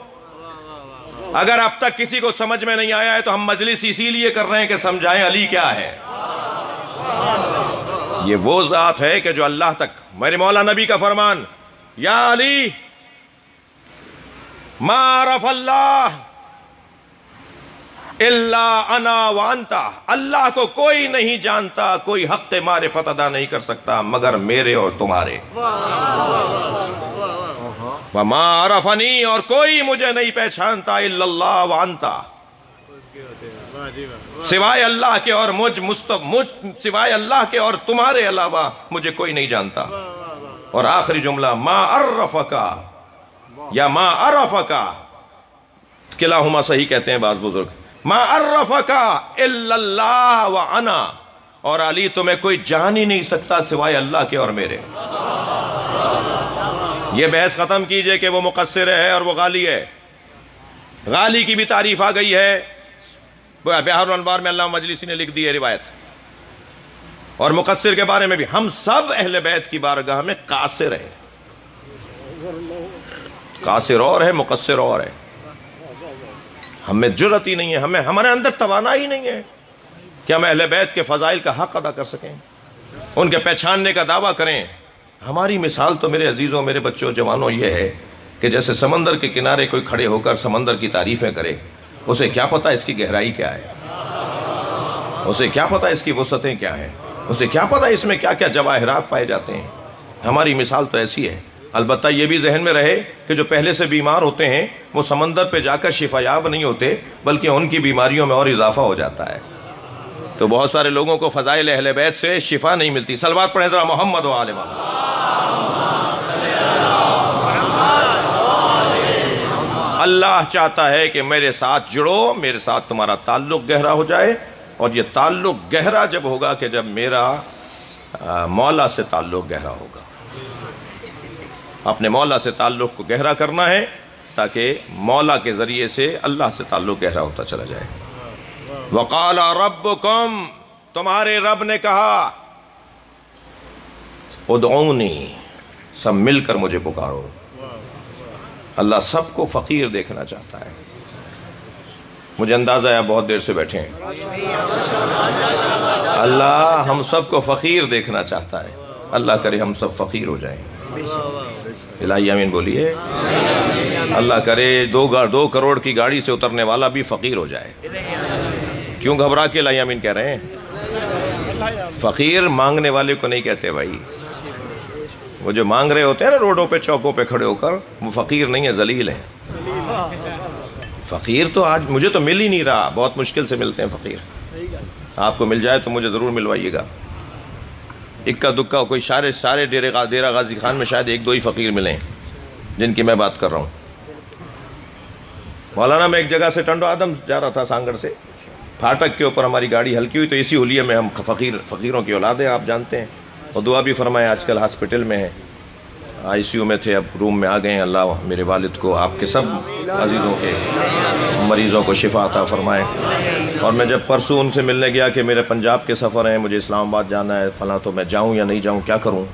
اگر اب تک کسی کو سمجھ میں نہیں آیا ہے تو ہم مجلس اسی لیے کر رہے ہیں کہ سمجھائیں علی کیا ہے۔ یہ وہ ذات ہے کہ جو اللہ تک، میرے مولا نبی کا فرمان، یا علی ما عرف اللہ الا انا وانتا، اللہ کو کوئی نہیں جانتا، کوئی حق معرفت ادا نہیں کر سکتا مگر میرے اور تمہارے۔ وما عرفنی، اور کوئی مجھے نہیں پہچانتا، الا اللہ وانتا، سوائے اللہ کے اور سوائے اللہ کے اور تمہارے علاوہ مجھے کوئی نہیں جانتا۔ اور آخری جملہ ما عرفکا یا ما عرفکا، کلاہما صحیح کہتے ہیں بعض بزرگ، ما عرفکا الا اللہ وانا، اور علی تمہیں کوئی جان ہی نہیں سکتا سوائے اللہ کے اور میرے۔ یہ بحث ختم کیجئے کہ وہ مقصر ہے اور وہ غالی ہے۔ غالی کی بھی تعریف آ گئی ہے، بہار الانوار میں علامہ مجلسی نے لکھ دی ہے روایت، اور مقصر کے بارے میں بھی۔ ہم سب اہل بیت کی بارگاہ میں قاصر ہیں، قاصر اور ہے، مقصر اور ہے۔ ہمیں جرأت ہی نہیں ہے، ہمارے اندر توانا ہی نہیں ہے کہ ہم اہل بیت کے فضائل کا حق ادا کر سکیں، ان کے پہچاننے کا دعویٰ کریں۔ ہماری مثال تو میرے عزیزوں، میرے بچوں، جوانوں یہ ہے کہ جیسے سمندر کے کنارے کوئی کھڑے ہو کر سمندر کی تعریفیں کرے، اسے کیا پتا اس کی گہرائی کیا ہے، اسے کیا پتا اس کی وسعتیں کیا ہیں، اسے کیا پتا اس میں کیا کیا جواہرات پائے جاتے ہیں۔ ہماری مثال تو ایسی ہے۔ البتہ یہ بھی ذہن میں رہے کہ جو پہلے سے بیمار ہوتے ہیں وہ سمندر پہ جا کر شفا یاب نہیں ہوتے، بلکہ ان کی بیماریوں میں اور اضافہ ہو جاتا ہے۔ تو بہت سارے لوگوں کو فضائل اہل بیت سے شفا نہیں ملتی۔ صلوات پڑھیں ذرا محمد و آل محمد۔ اللہ چاہتا ہے کہ میرے ساتھ جڑو، میرے ساتھ تمہارا تعلق گہرا ہو جائے، اور یہ تعلق گہرا جب ہوگا کہ جب میرا مولا سے تعلق گہرا ہوگا۔ اپنے مولا سے تعلق کو گہرا کرنا ہے تاکہ مولا کے ذریعے سے اللہ سے تعلق گہرا ہوتا چلا جائے۔ وقال ربکم، تمہارے رب نے کہا، ادعونی، سب مل کر مجھے پکارو۔ اللہ سب کو فقیر دیکھنا چاہتا ہے۔ مجھے اندازہ ہے بہت دیر سے بیٹھے ہیں، اللہ ہم سب کو فقیر دیکھنا چاہتا ہے۔ اللہ کرے ہم سب فقیر ہو جائیں۔ الہی آمین بولیے۔ اللہ کرے 2 کروڑ کی گاڑی سے اترنے والا بھی فقیر ہو جائے۔ کیوں گھبرا کے لا یامین کہہ رہے ہیں؟ فقیر مانگنے والے کو نہیں کہتے بھائی، وہ جو مانگ رہے ہوتے ہیں نا روڈوں پہ چوکوں پہ کھڑے ہو کر، وہ فقیر نہیں ہے، ذلیل ہیں۔ فقیر تو آج مجھے تو مل ہی نہیں رہا، بہت مشکل سے ملتے ہیں فقیر۔ آپ کو مل جائے تو مجھے ضرور ملوائیے گا۔ اکا دکا کوئی سارے ڈیرہ غازی خان میں شاید ایک دو ہی فقیر ملیں جن کی میں بات کر رہا ہوں۔ مولانا میں ایک جگہ سے ٹنڈو آدم جا رہا تھا سانگڑ سے، پھاٹک کے اوپر ہماری گاڑی ہلکی ہوئی تو اسی حلیے میں ہم فقیروں کی اولاد ہیں، آپ جانتے ہیں، اور دعا بھی فرمائیں۔ آج کل ہاسپٹل میں ہیں، آئی سی یو میں تھے، اب روم میں آ گئے ہیں۔ اللہ میرے والد کو، آپ کے سب عزیزوں کے مریضوں کو شفا عطا فرمائے۔ اور میں جب پرسوں ان سے ملنے گیا کہ میرے پنجاب کے سفر ہیں، مجھے اسلام آباد جانا ہے فلاں، تو میں جاؤں یا نہیں جاؤں، کیا کروں؟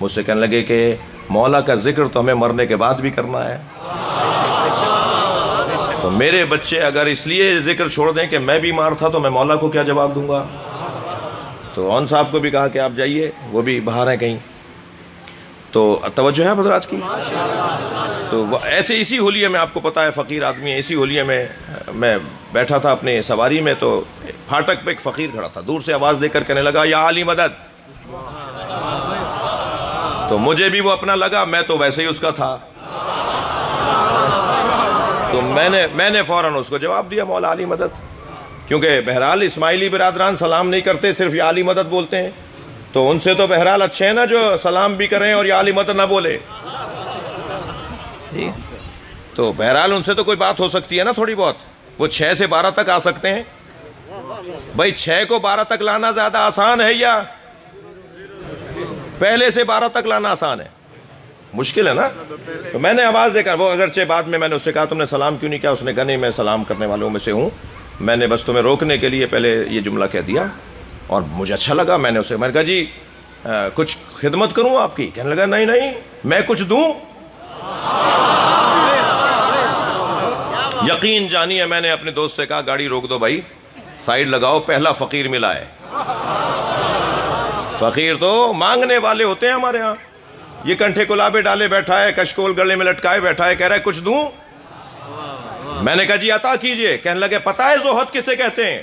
مجھ سے کہنے لگے کہ مولا کا ذکر تو ہمیں مرنے کے بعد بھی کرنا ہے، تو میرے بچے اگر اس لیے ذکر چھوڑ دیں کہ میں بیمار تھا تو میں مولا کو کیا جواب دوں گا؟ تو اون صاحب کو بھی کہا کہ آپ جائیے، وہ بھی باہر ہیں کہیں، تو توجہ ہے حضرات کی۔ تو ایسے اسی حلیے میں، آپ کو پتا ہے فقیر آدمی ہے، اسی حلیے میں بیٹھا تھا اپنے سواری میں، تو پھاٹک پہ ایک فقیر کھڑا تھا، دور سے آواز دے کر کہنے لگا یا علی مدد۔ تو مجھے بھی وہ اپنا لگا، میں تو ویسے ہی اس کا تھا، تو میں نے فوراً اس کو جواب دیا مولا علی مدد، کیونکہ بہرحال اسماعیلی برادران سلام نہیں کرتے، صرف یا علی مدد بولتے ہیں، تو ان سے تو بہرحال اچھے ہیں نا جو سلام بھی کریں اور یا علی مدد نہ بولے، تو بہرحال ان سے تو کوئی بات ہو سکتی ہے نا تھوڑی بہت۔ وہ 6 سے 12 تک آ سکتے ہیں، بھائی 6 کو 12 تک لانا زیادہ آسان ہے یا پہلے سے 12 تک لانا آسان ہے؟ مشکل ہے نا۔ تو میں نے آواز دے کر، وہ اگرچہ بعد میں نے اس سے کہا تم نے سلام کیوں نہیں کیا، اس نے کہا نہیں میں سلام کرنے والوں میں سے ہوں، میں نے بس تمہیں روکنے کے لیے پہلے یہ جملہ کہہ دیا، اور مجھے اچھا لگا۔ میں نے کہا جی کچھ خدمت کروں آپ کی؟ کہنے لگا نہیں میں کچھ دوں۔ یقین جانیے میں نے اپنے دوست سے کہا گاڑی روک دو بھائی، سائیڈ لگاؤ، پہلا فقیر ملا ہے۔ فقیر تو مانگنے والے ہوتے ہیں ہمارے ہاں، یہ کنٹھے کلابے ڈالے بیٹھا ہے، کشکول گلے میں لٹکائے بیٹھا ہے، کہہ رہا ہے کچھ دوں۔ میں نے کہا جی عطا کیجئے۔ کہنے لگے پتہ ہے زہد کسے کہتے ہیں؟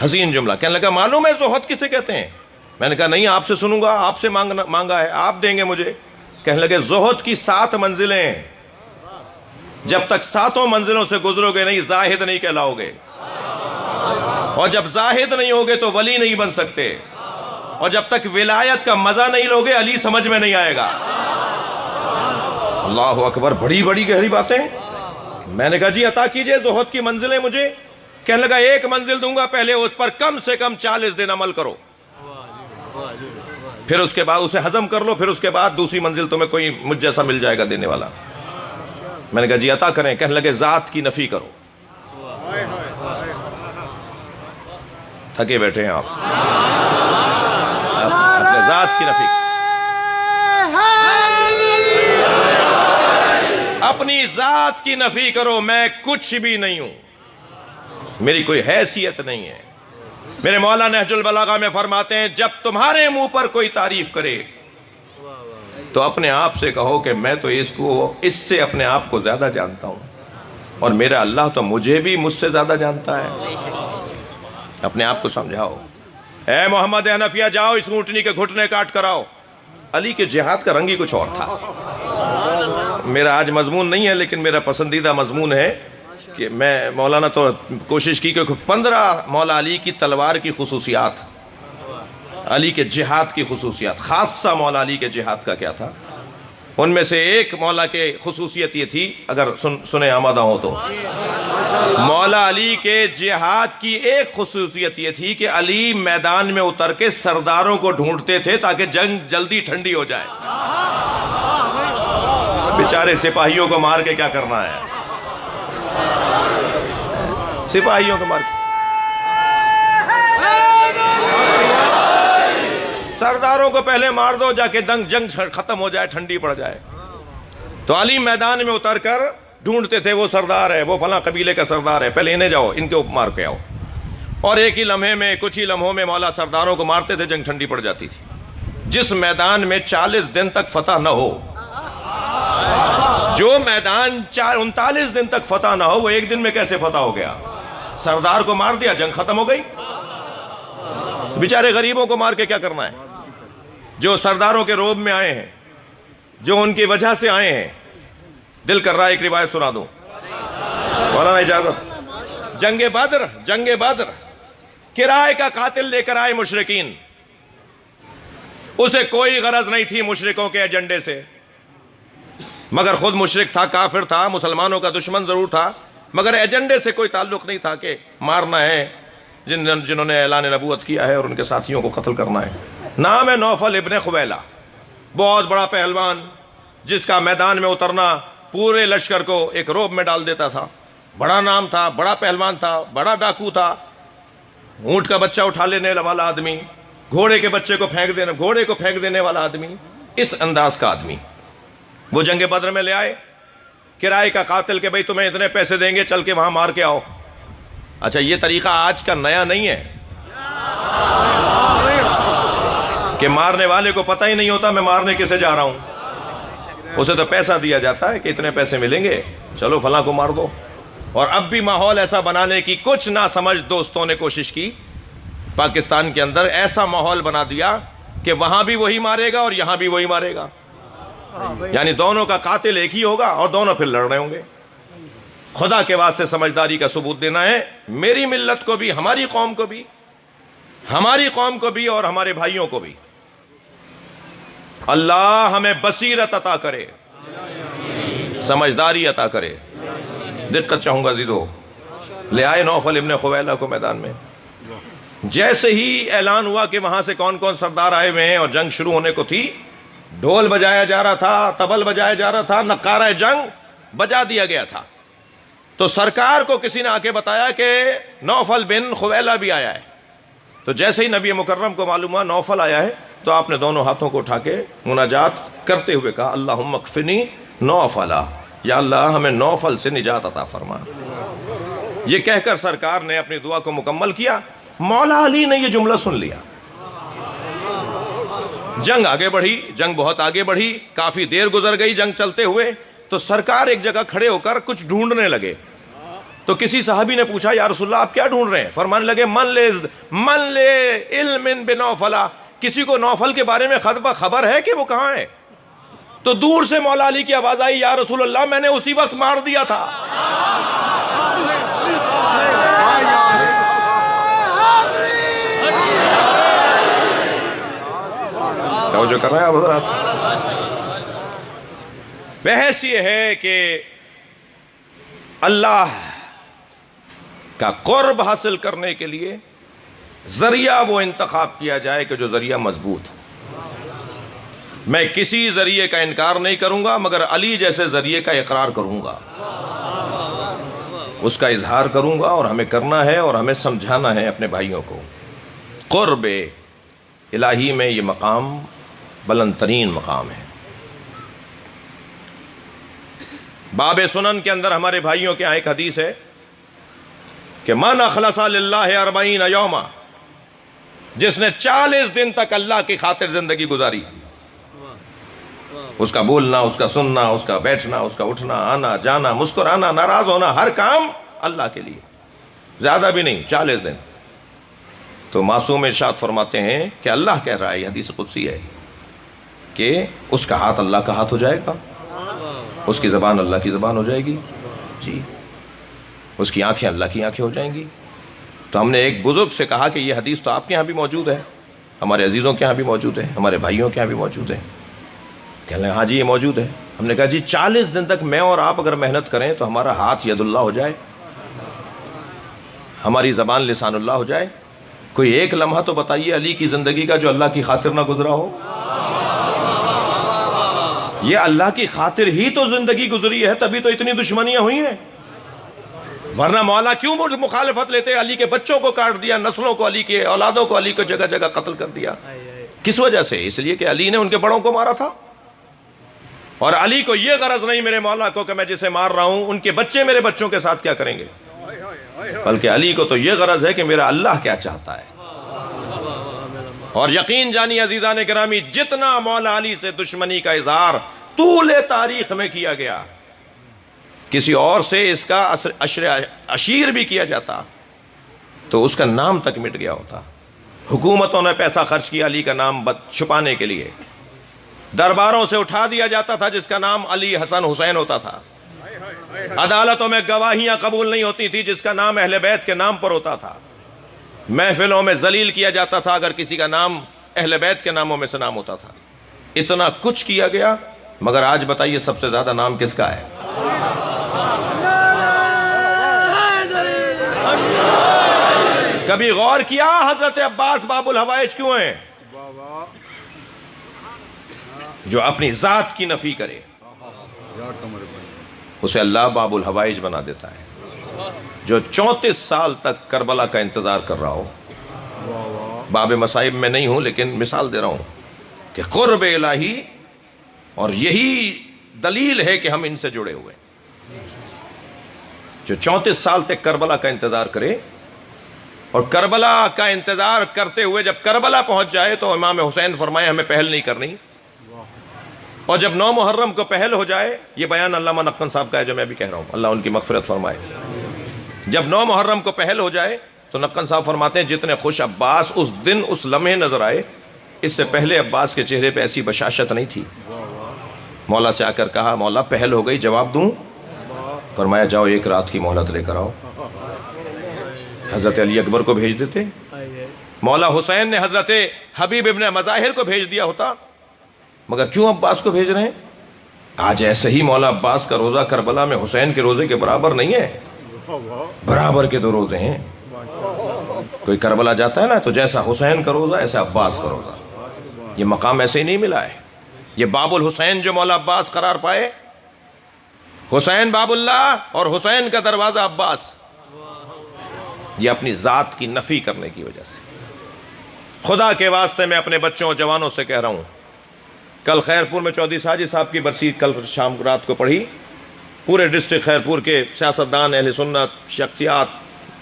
حسین جملہ۔ کہنے لگا معلوم ہے زہد کسے کہتے ہیں؟ میں نے کہا نہیں آپ سے سنوں گا، آپ سے مانگا ہے، آپ دیں گے مجھے۔ کہنے لگے زہد کی 7 منزلیں ہیں، جب تک 7 منزلوں سے گزرو گے نہیں زاہد نہیں کہلاؤ گے، اور جب زاہد نہیں ہوگے تو ولی نہیں بن سکتے، اور جب تک ولایت کا مزہ نہیں لوگے علی سمجھ میں نہیں آئے گا۔ اللہ اکبر، بڑی بڑی گہری باتیں۔ میں نے کہا جی عطا کیجئے زہد کی منزلیں مجھے۔ کہنے لگا 1 منزل دوں گا، پہلے اس پر کم سے کم 40 دن عمل کرو، پھر اس کے بعد اسے ہضم کر لو، پھر اس کے بعد دوسری منزل تمہیں کوئی مجھ جیسا مل جائے گا دینے والا۔ میں نے کہا جی عطا کریں۔ کہنے لگے ذات کی نفی کرو۔ تھکے بیٹھے ہیں آپ، اپنے ذات کی نفی، اپنی ذات کی نفی کرو۔ میں کچھ بھی نہیں ہوں، میری کوئی حیثیت نہیں ہے۔ میرے مولا نہج البلاغہ میں فرماتے ہیں جب تمہارے منہ پر کوئی تعریف کرے تو اپنے آپ سے کہو کہ میں تو اس سے اپنے آپ کو زیادہ جانتا ہوں، اور میرا اللہ تو مجھے بھی مجھ سے زیادہ جانتا ہے۔ اپنے آپ کو سمجھاؤ۔ اے محمد حنفیہ جاؤ اس اونٹنی کے گھٹنے کاٹ کر آؤ۔ علی کے جہاد کا رنگ ہی کچھ اور تھا۔ میرا آج مضمون نہیں ہے لیکن میرا پسندیدہ مضمون ہے کہ میں مولانا تو کوشش کی کہ 15 مولا علی کی تلوار کی خصوصیات، علی کے جہاد کی خصوصیات، خاصہ مولا علی کے جہاد کا کیا تھا۔ ان میں سے ایک مولا کے خصوصیت یہ تھی، اگر سنیں آمادہ ہو تو، مولا علی کے جہاد کی ایک خصوصیت یہ تھی کہ علی میدان میں اتر کے سرداروں کو ڈھونڈتے تھے تاکہ جنگ جلدی ٹھنڈی ہو جائے۔ بیچارے سپاہیوں کو مار کے کیا کرنا ہے، سپاہیوں کو مار کے، سرداروں کو پہلے مار دو جا کے جنگ ختم ہو جائے، ٹھنڈی پڑ جائے۔ تو علی میدان میں اتر کر ڈھونڈتے تھے وہ سردار ہے، وہ فلاں قبیلے کا سردار ہے، پہلے انہیں جاؤ، ان کے اوپر مار کے آؤ، اور ایک ہی لمحے میں، کچھ ہی لمحوں میں مولا سرداروں کو مارتے تھے، جنگ ٹھنڈی پڑ جاتی تھی۔ جس میدان میں 40 دن تک فتح نہ ہو، جو میدان 39 دن تک فتح نہ ہو، وہ ایک دن میں کیسے فتح ہو گیا؟ سردار کو مار دیا، جنگ ختم ہو گئی. بیچارے غریبوں کو مار کے کیا کرنا ہے؟ جو سرداروں کے روب میں آئے ہیں، جو ان کی وجہ سے آئے ہیں. دل کر رہا ہے ایک روایت سنا دوں. مولانا اجازت. جنگ بدر کرائے کا قاتل لے کر آئے مشرکین. اسے کوئی غرض نہیں تھی مشرکوں کے ایجنڈے سے، مگر خود مشرک تھا، کافر تھا، مسلمانوں کا دشمن ضرور تھا، مگر ایجنڈے سے کوئی تعلق نہیں تھا کہ مارنا ہے جنہوں نے اعلان نبوت کیا ہے اور ان کے ساتھیوں کو قتل کرنا ہے. نام ہے نوفل ابن خویلہ، بہت بڑا پہلوان جس کا میدان میں اترنا پورے لشکر کو ایک روب میں ڈال دیتا تھا. بڑا نام تھا، بڑا پہلوان تھا، بڑا ڈاکو تھا، اونٹ کا بچہ اٹھا لینے والا آدمی، گھوڑے کے بچے کو گھوڑے کو پھینک دینے والا آدمی، اس انداز کا آدمی. وہ جنگ بدر میں لے آئے کرائے کا قاتل کہ بھئی تمہیں اتنے پیسے دیں گے، چل کے وہاں مار کے آؤ. اچھا یہ طریقہ آج کا نیا نہیں ہے کہ مارنے والے کو پتہ ہی نہیں ہوتا میں مارنے کسے جا رہا ہوں. اسے تو پیسہ دیا جاتا ہے کہ اتنے پیسے ملیں گے، چلو فلاں کو مار دو. اور اب بھی ماحول ایسا بنانے کی کچھ نہ سمجھ دوستوں نے کوشش کی. پاکستان کے اندر ایسا ماحول بنا دیا کہ وہاں بھی وہی مارے گا اور یہاں بھی وہی مارے گا، یعنی دونوں کا قاتل ایک ہی ہوگا اور دونوں پھر لڑ رہے ہوں گے. خدا کے واسطے سمجھداری کا ثبوت دینا ہے، میری ملت کو بھی، ہماری قوم کو بھی اور ہمارے بھائیوں کو بھی. اللہ ہمیں بصیرت عطا کرے، سمجھداری عطا کرے. دقت چاہوں گا عزیزو. لے آئے نوفل ابن خویلہ کو میدان میں. جیسے ہی اعلان ہوا کہ وہاں سے کون کون سردار آئے ہوئے ہیں اور جنگ شروع ہونے کو تھی، ڈھول بجایا جا رہا تھا، طبل بجایا جا رہا تھا، نقارہ جنگ بجا دیا گیا تھا. تو سرکار کو کسی نے آ کے بتایا کہ نوفل بن خویلہ بھی آیا ہے. تو جیسے ہی نبی مکرم کو معلوم ہوا نوفل آیا ہے تو آپ نے دونوں ہاتھوں کو اٹھا کے مناجات کرتے ہوئے کہا اللہم اکفنی نوفلا، یا اللہ ہمیں نوفل سے نجات عطا فرما. یہ کہہ کر سرکار نے اپنی دعا کو مکمل کیا. مولا علی نے یہ جملہ سن لیا. جنگ آگے بڑھی، جنگ بہت آگے بڑھی، کافی دیر گزر گئی جنگ چلتے ہوئے. تو سرکار ایک جگہ کھڑے ہو کر کچھ ڈھونڈنے لگے. تو کسی صحابی نے پوچھا یا رسول اللہ آپ کیا ڈھونڈ رہے ہیں؟ فرمانے لگے من لے علم بنوفلا، کسی کو نوفل کے بارے میں خبر ہے کہ وہ کہاں ہے؟ تو دور سے مولا علی کی آواز آئی یا رسول اللہ میں نے اسی وقت مار دیا تھا. توجہ کر رہے ہیں آپ حضرات؟ بحث یہ ہے کہ اللہ کا قرب حاصل کرنے کے لیے ذریعہ وہ انتخاب کیا جائے کہ جو ذریعہ مضبوط. میں کسی ذریعے کا انکار نہیں کروں گا مگر علی جیسے ذریعے کا اقرار کروں گا، اس کا اظہار کروں گا، اور ہمیں کرنا ہے اور ہمیں سمجھانا ہے اپنے بھائیوں کو. قرب الہی میں یہ مقام بلند ترین مقام ہے. باب سنن کے اندر ہمارے بھائیوں کے یہاں ایک حدیث ہے کہ من اخلص للہ 40 یوما، جس نے 40 دن تک اللہ کی خاطر زندگی گزاری، اس کا بولنا، اس کا سننا، اس کا بیٹھنا، اس کا اٹھنا، آنا جانا، مسکرانا، ناراض ہونا، ہر کام اللہ کے لیے، زیادہ بھی نہیں، 40 دن. تو معصوم ارشاد فرماتے ہیں کہ اللہ کہہ رہا ہے، یہ حدیث قدسی ہے، کہ اس کا ہاتھ اللہ کا ہاتھ ہو جائے گا، اس کی زبان اللہ کی زبان ہو جائے گی، جی، اس کی آنکھیں اللہ کی آنکھیں ہو جائیں گی. تو ہم نے ایک بزرگ سے کہا کہ یہ حدیث تو آپ کے ہاں بھی موجود ہے، ہمارے عزیزوں کے ہاں بھی موجود ہے، ہمارے بھائیوں کے ہاں بھی موجود ہے. کہنے لگے ہاں جی یہ موجود ہے. ہم نے کہا جی 40 دن تک میں اور آپ اگر محنت کریں تو ہمارا ہاتھ ید اللہ ہو جائے، ہماری زبان لسان اللہ ہو جائے. کوئی ایک لمحہ تو بتائیے علی کی زندگی کا جو اللہ کی خاطر نہ گزرا ہو. یہ اللہ کی خاطر ہی تو زندگی گزری ہے، تبھی تو اتنی دشمنیاں ہوئی ہیں. ورنہ مولا کیوں مخالفت لیتے؟ علی کے بچوں کو کاٹ دیا، نسلوں کو، علی کے اولادوں کو علی کو جگہ جگہ قتل کر دیا. کس وجہ سے؟ اس لیے کہ علی نے ان کے بڑوں کو مارا تھا. اور علی کو یہ غرض نہیں میرے مولا کو کہ میں جسے مار رہا ہوں ان کے بچے میرے بچوں کے ساتھ کیا کریں گے، بلکہ علی کو تو یہ غرض ہے کہ میرا اللہ کیا چاہتا ہے. اور یقین جانی عزیزان گرامی، جتنا مولا علی سے دشمنی کا اظہار طول تاریخ میں کیا گیا، کسی اور سے اس کا عشر عشیر بھی کیا جاتا تو اس کا نام تک مٹ گیا ہوتا. حکومتوں نے پیسہ خرچ کیا علی کا نام چھپانے کے لیے. درباروں سے اٹھا دیا جاتا تھا جس کا نام علی حسن حسین ہوتا تھا. عدالتوں میں گواہیاں قبول نہیں ہوتی تھی جس کا نام اہل بیت کے نام پر ہوتا تھا. محفلوں میں ذلیل کیا جاتا تھا اگر کسی کا نام اہل بیت کے ناموں میں سے نام ہوتا تھا. اتنا کچھ کیا گیا، مگر آج بتائیے سب سے زیادہ نام کس کا ہے؟ کبھی غور کیا حضرت عباس باب الحوائج کیوں ہیں؟ جو اپنی ذات کی نفی کرے اسے اللہ باب الحوائج بنا دیتا ہے. جو 34 سال تک کربلا کا انتظار کر رہا ہو، باب مصائب میں نہیں ہوں لیکن مثال دے رہا ہوں کہ قرب الہی، اور یہی دلیل ہے کہ ہم ان سے جڑے ہوئے. جو 34 سال تک کربلا کا انتظار کرے، اور کربلا کا انتظار کرتے ہوئے جب کربلا پہنچ جائے تو امام حسین فرمائے ہمیں پہل نہیں کرنی، اور جب 9 محرم کو پہل ہو جائے، یہ بیان علامہ نقن صاحب کا ہے جو میں بھی کہہ رہا ہوں، اللہ ان کی مغفرت فرمائے. جب 9 محرم کو پہل ہو جائے تو نقن صاحب فرماتے ہیں جتنے خوش عباس اس دن اس لمحے نظر آئے، اس سے پہلے عباس کے چہرے پہ ایسی بشاشت نہیں تھی. مولا سے آ کر کہا مولا پہل ہو گئی، جواب دوں؟ فرمایا جاؤ 1 رات کی مہلت لے کر آؤ. حضرت علی اکبر کو بھیج دیتے. مولا حسین نے حضرت حبیب ابن مظاہر کو بھیج دیا ہوتا، مگر کیوں عباس کو بھیج رہے ہیں؟ آج ایسے ہی مولا عباس کا روزہ کربلا میں حسین کے روزے کے برابر نہیں ہے، برابر کے 2 روزے ہیں. کوئی کربلا جاتا ہے نا تو جیسا حسین کا روزہ ایسا عباس کا روزہ. یہ مقام ایسے ہی نہیں ملا ہے. یہ باب الحسین جو مولا عباس قرار پائے، حسین باب اللہ اور حسین کا دروازہ عباس، یہ اپنی ذات کی نفی کرنے کی وجہ سے. خدا کے واسطے میں اپنے بچوں اور جوانوں سے کہہ رہا ہوں، کل خیرپور میں چودھری ساجد صاحب کی برسی کل شام رات کو پڑھی. پورے ڈسٹرکٹ خیرپور کے سیاستدان، اہل سنت، شخصیات،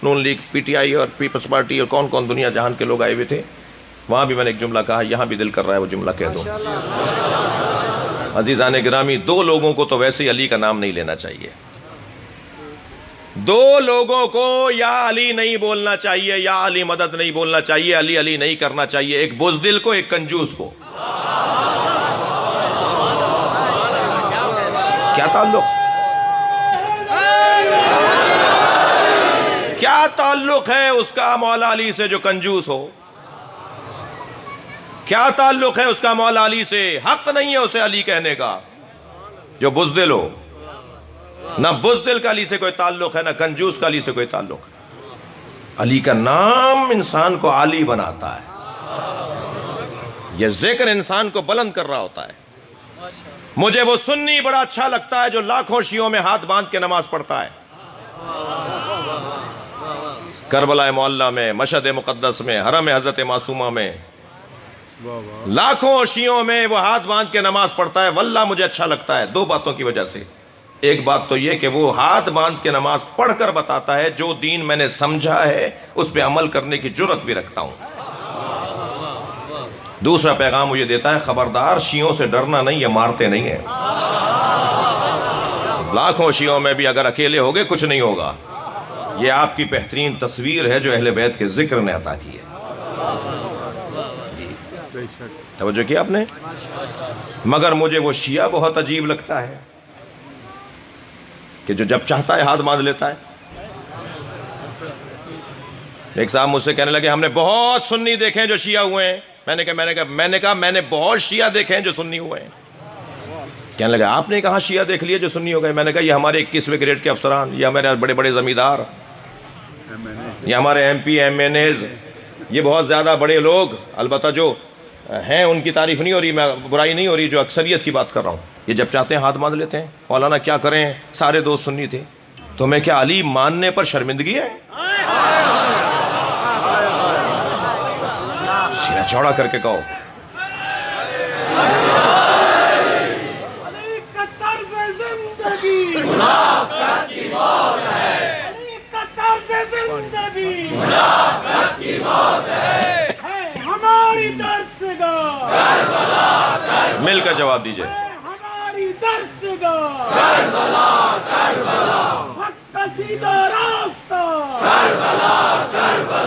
نون لیگ، پی ٹی آئی اور پیپلز پارٹی اور کون کون دنیا جہان کے لوگ آئے ہوئے تھے. وہاں بھی میں نے ایک جملہ کہا، یہاں بھی دل کر رہا ہے وہ جملہ کہہ دوں. عزیزان گرامی، 2 لوگوں کو تو ویسے ہی علی کا نام نہیں لینا چاہیے. 2 لوگوں کو یا علی نہیں بولنا چاہیے یا علی مدد نہیں بولنا چاہیے، علی علی نہیں کرنا چاہیے. ایک بزدل کو، ایک کنجوس کو. کیا تعلق؟ کیا تعلق ہے اس کا مولا علی سے جو کنجوس ہو؟ کیا تعلق ہے اس کا مولا علی سے؟ حق نہیں ہے اسے علی کہنے کا جو بزدل ہو. نہ بزدل کا علی سے کوئی تعلق ہے، نہ کنجوس کا علی سے کوئی تعلق ہے. علی کا نام انسان کو عالی بناتا ہے. یہ ذکر انسان کو بلند کر رہا ہوتا ہے. مجھے وہ سنی بڑا اچھا لگتا ہے جو لاکھوں شیعوں میں ہاتھ باندھ کے نماز پڑھتا ہے. کربلا معلیٰ میں، مشہد مقدس میں، حرم حضرت معصومہ میں، لاکھوں شیعوں میں وہ ہاتھ باندھ کے نماز پڑھتا ہے. واللہ مجھے اچھا لگتا ہے 2 باتوں کی وجہ سے. ایک بات تو یہ کہ وہ ہاتھ باندھ کے نماز پڑھ کر بتاتا ہے جو دین میں نے سمجھا ہے اس پہ عمل کرنے کی جرت بھی رکھتا ہوں. دوسرا پیغام وہ یہ دیتا ہے، خبردار شیعوں سے ڈرنا نہیں، یہ مارتے نہیں ہیں. لاکھوں شیعوں میں بھی اگر اکیلے ہوگے کچھ نہیں ہوگا. یہ آپ کی بہترین تصویر ہے جو اہل بیت کے ذکر نے عطا کی ہے. توجہ کیا آپ نے؟ مگر مجھے وہ شیعہ بہت عجیب لگتا ہے کہ جو جب چاہتا ہے ہاتھ باندھ لیتا ہے. ایک صاحب مجھ سے کہنے لگے ہم نے بہت سنی دیکھے ہیں جو شیعہ ہوئے ہیں. میں نے کہا میں نے بہت شیعہ دیکھے ہیں جو سنی ہوئے ہیں. کہنے لگا آپ نے کہاں شیعہ دیکھ لیے جو سنی ہو گئے؟ میں نے کہا یہ ہمارے 21ویں گریڈ کے افسران، یہ ہمارے بڑے بڑے زمیندار، یہ ہمارے M P M N As, یہ بہت زیادہ بڑے لوگ، البتہ جو ہیں ان کی تعریف نہیں ہو رہی، میں برائی نہیں ہو رہی، جو اکثریت کی بات کر رہا ہوں. یہ جب چاہتے ہیں ہاتھ باندھ لیتے ہیں. مولانا کیا کریں، سارے دوست سنی تھے. تمہیں کیا علی ماننے پر شرمندگی ہے؟ سینہ چوڑا کر کے کہو علی کا طرز زندگی منافقت کی موت ہے. علی کا طرز زندگی منافقت کی موت ہے. ہماری درسگاہ کربلا کربلا. مل کر جواب دیجئے. ہماری درسگاہ کربلا کربلا. حق کا سیدھا راستہ کربلا کربلا.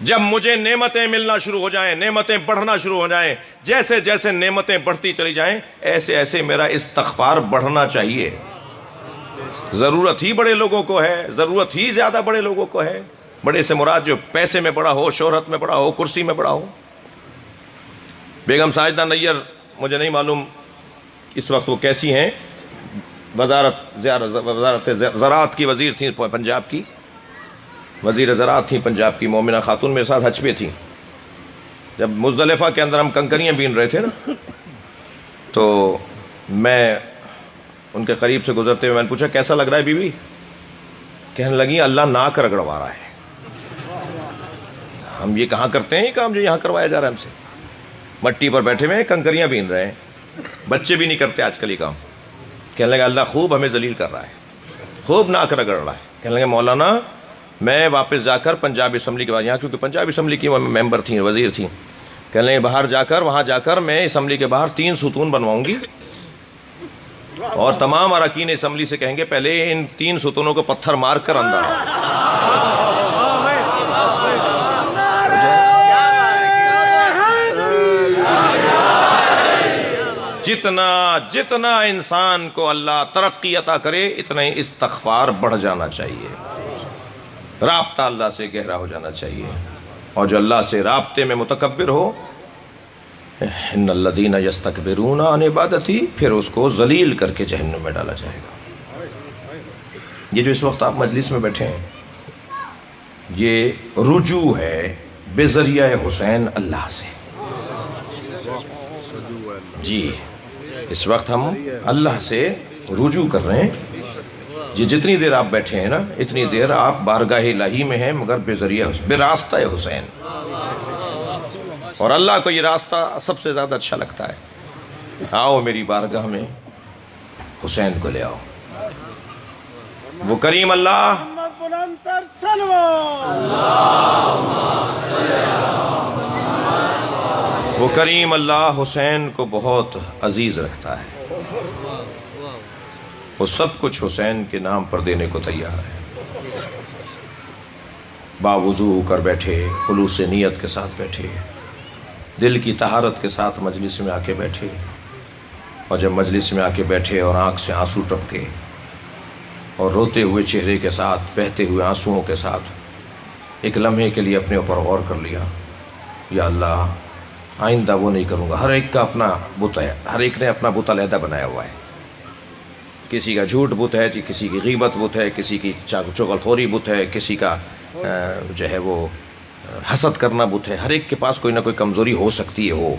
جب مجھے نعمتیں ملنا شروع ہو جائیں، نعمتیں بڑھنا شروع ہو جائیں، جیسے جیسے نعمتیں بڑھتی چلی جائیں، ایسے ایسے میرا استغفار بڑھنا چاہیے۔ ضرورت ہی بڑے لوگوں کو ہے، ضرورت ہی زیادہ بڑے لوگوں کو ہے۔ بڑے سے مراد جو پیسے میں بڑا ہو، شہرت میں بڑا ہو، کرسی میں بڑا ہو۔ بیگم ساجدہ نیّر، مجھے نہیں معلوم اس وقت وہ کیسی ہیں، وزارت زراعت کی وزیر تھیں پنجاب کی، وزیر زراعت تھیں پنجاب کی، مومنہ خاتون میرے ساتھ حج پہ تھیں۔ جب مزدلفہ کے اندر ہم کنکریاں بین رہے تھے نا، تو میں ان کے قریب سے گزرتے ہوئے میں نے پوچھا کیسا لگ رہا ہے بیوی؟ کہنے لگی اللہ ناک رگڑوا رہا ہے۔ ہم یہ کہاں کرتے ہیں یہ کام جو یہاں کروایا جا رہا ہے ہم سے؟ مٹی پر بیٹھے ہوئے ہیں، کنکریاں بین رہے ہیں، بچے بھی نہیں کرتے آج کل یہ کام۔ کہنے لگا اللہ خوب ہمیں ذلیل کر رہا ہے، خوب ناک رگڑ رہا ہے۔ کہنے لگے مولانا میں واپس جا کر پنجاب اسمبلی کے بعد، یہاں کیونکہ پنجاب اسمبلی کی ممبر تھیں، وزیر تھیں، کہنے لگے باہر جا کر، وہاں جا کر میں اسمبلی کے باہر 3 ستون بنواؤں گی، اور تمام اراکین اسمبلی سے کہیں گے پہلے ان 3 ستونوں کو پتھر مار کر اندر آؤ۔ جتنا انسان کو اللہ ترقی عطا کرے، اتنا ہی استغفار بڑھ جانا چاہیے، رابطہ اللہ سے گہرا ہو جانا چاہیے۔ اور جو اللہ سے رابطے میں متکبر ہو، ان الذین یستکبرون عن عبادتی، پھر اس کو ذلیل کر کے جہنم میں ڈالا جائے گا۔ یہ جو اس وقت آپ مجلس میں بیٹھے ہیں، یہ رجوع ہے بذریعہ حسین اللہ سے۔ جی اس وقت ہم اللہ سے رجوع کر رہے ہیں۔ یہ جتنی دیر آپ بیٹھے ہیں نا، اتنی دیر آپ بارگاہ الہی میں ہیں، مگر براستہ حسین۔ اور اللہ کو یہ راستہ سب سے زیادہ اچھا لگتا ہے۔ آؤ میری بارگاہ میں حسین کو لے آؤ۔ وہ کریم اللہ، بلندتر سلوات، وہ کریم اللہ حسین کو بہت عزیز رکھتا ہے، وہ سب کچھ حسین کے نام پر دینے کو تیار ہے۔ باوضو ہو کر بیٹھے، خلوص نیت کے ساتھ بیٹھے، دل کی طہارت کے ساتھ مجلس میں آ کے بیٹھے، اور جب مجلس میں آ کے بیٹھے اور آنکھ سے آنسو ٹپکے، اور روتے ہوئے چہرے کے ساتھ، بہتے ہوئے آنسوؤں کے ساتھ ایک لمحے کے لیے اپنے اوپر غور کر لیا، یا اللہ آئندہ وہ نہیں کروں گا۔ ہر ایک کا اپنا بت ہے، ہر ایک نے اپنا بت علیحدہ بنایا ہوا ہے۔ کسی کا جھوٹ بت ہے، کسی کی غیبت بت ہے، کسی کی چغل خوری بت ہے، کسی کا جو ہے وہ حسد کرنا بت ہے۔ ہر ایک کے پاس کوئی نہ کوئی کمزوری ہو سکتی ہے، ہو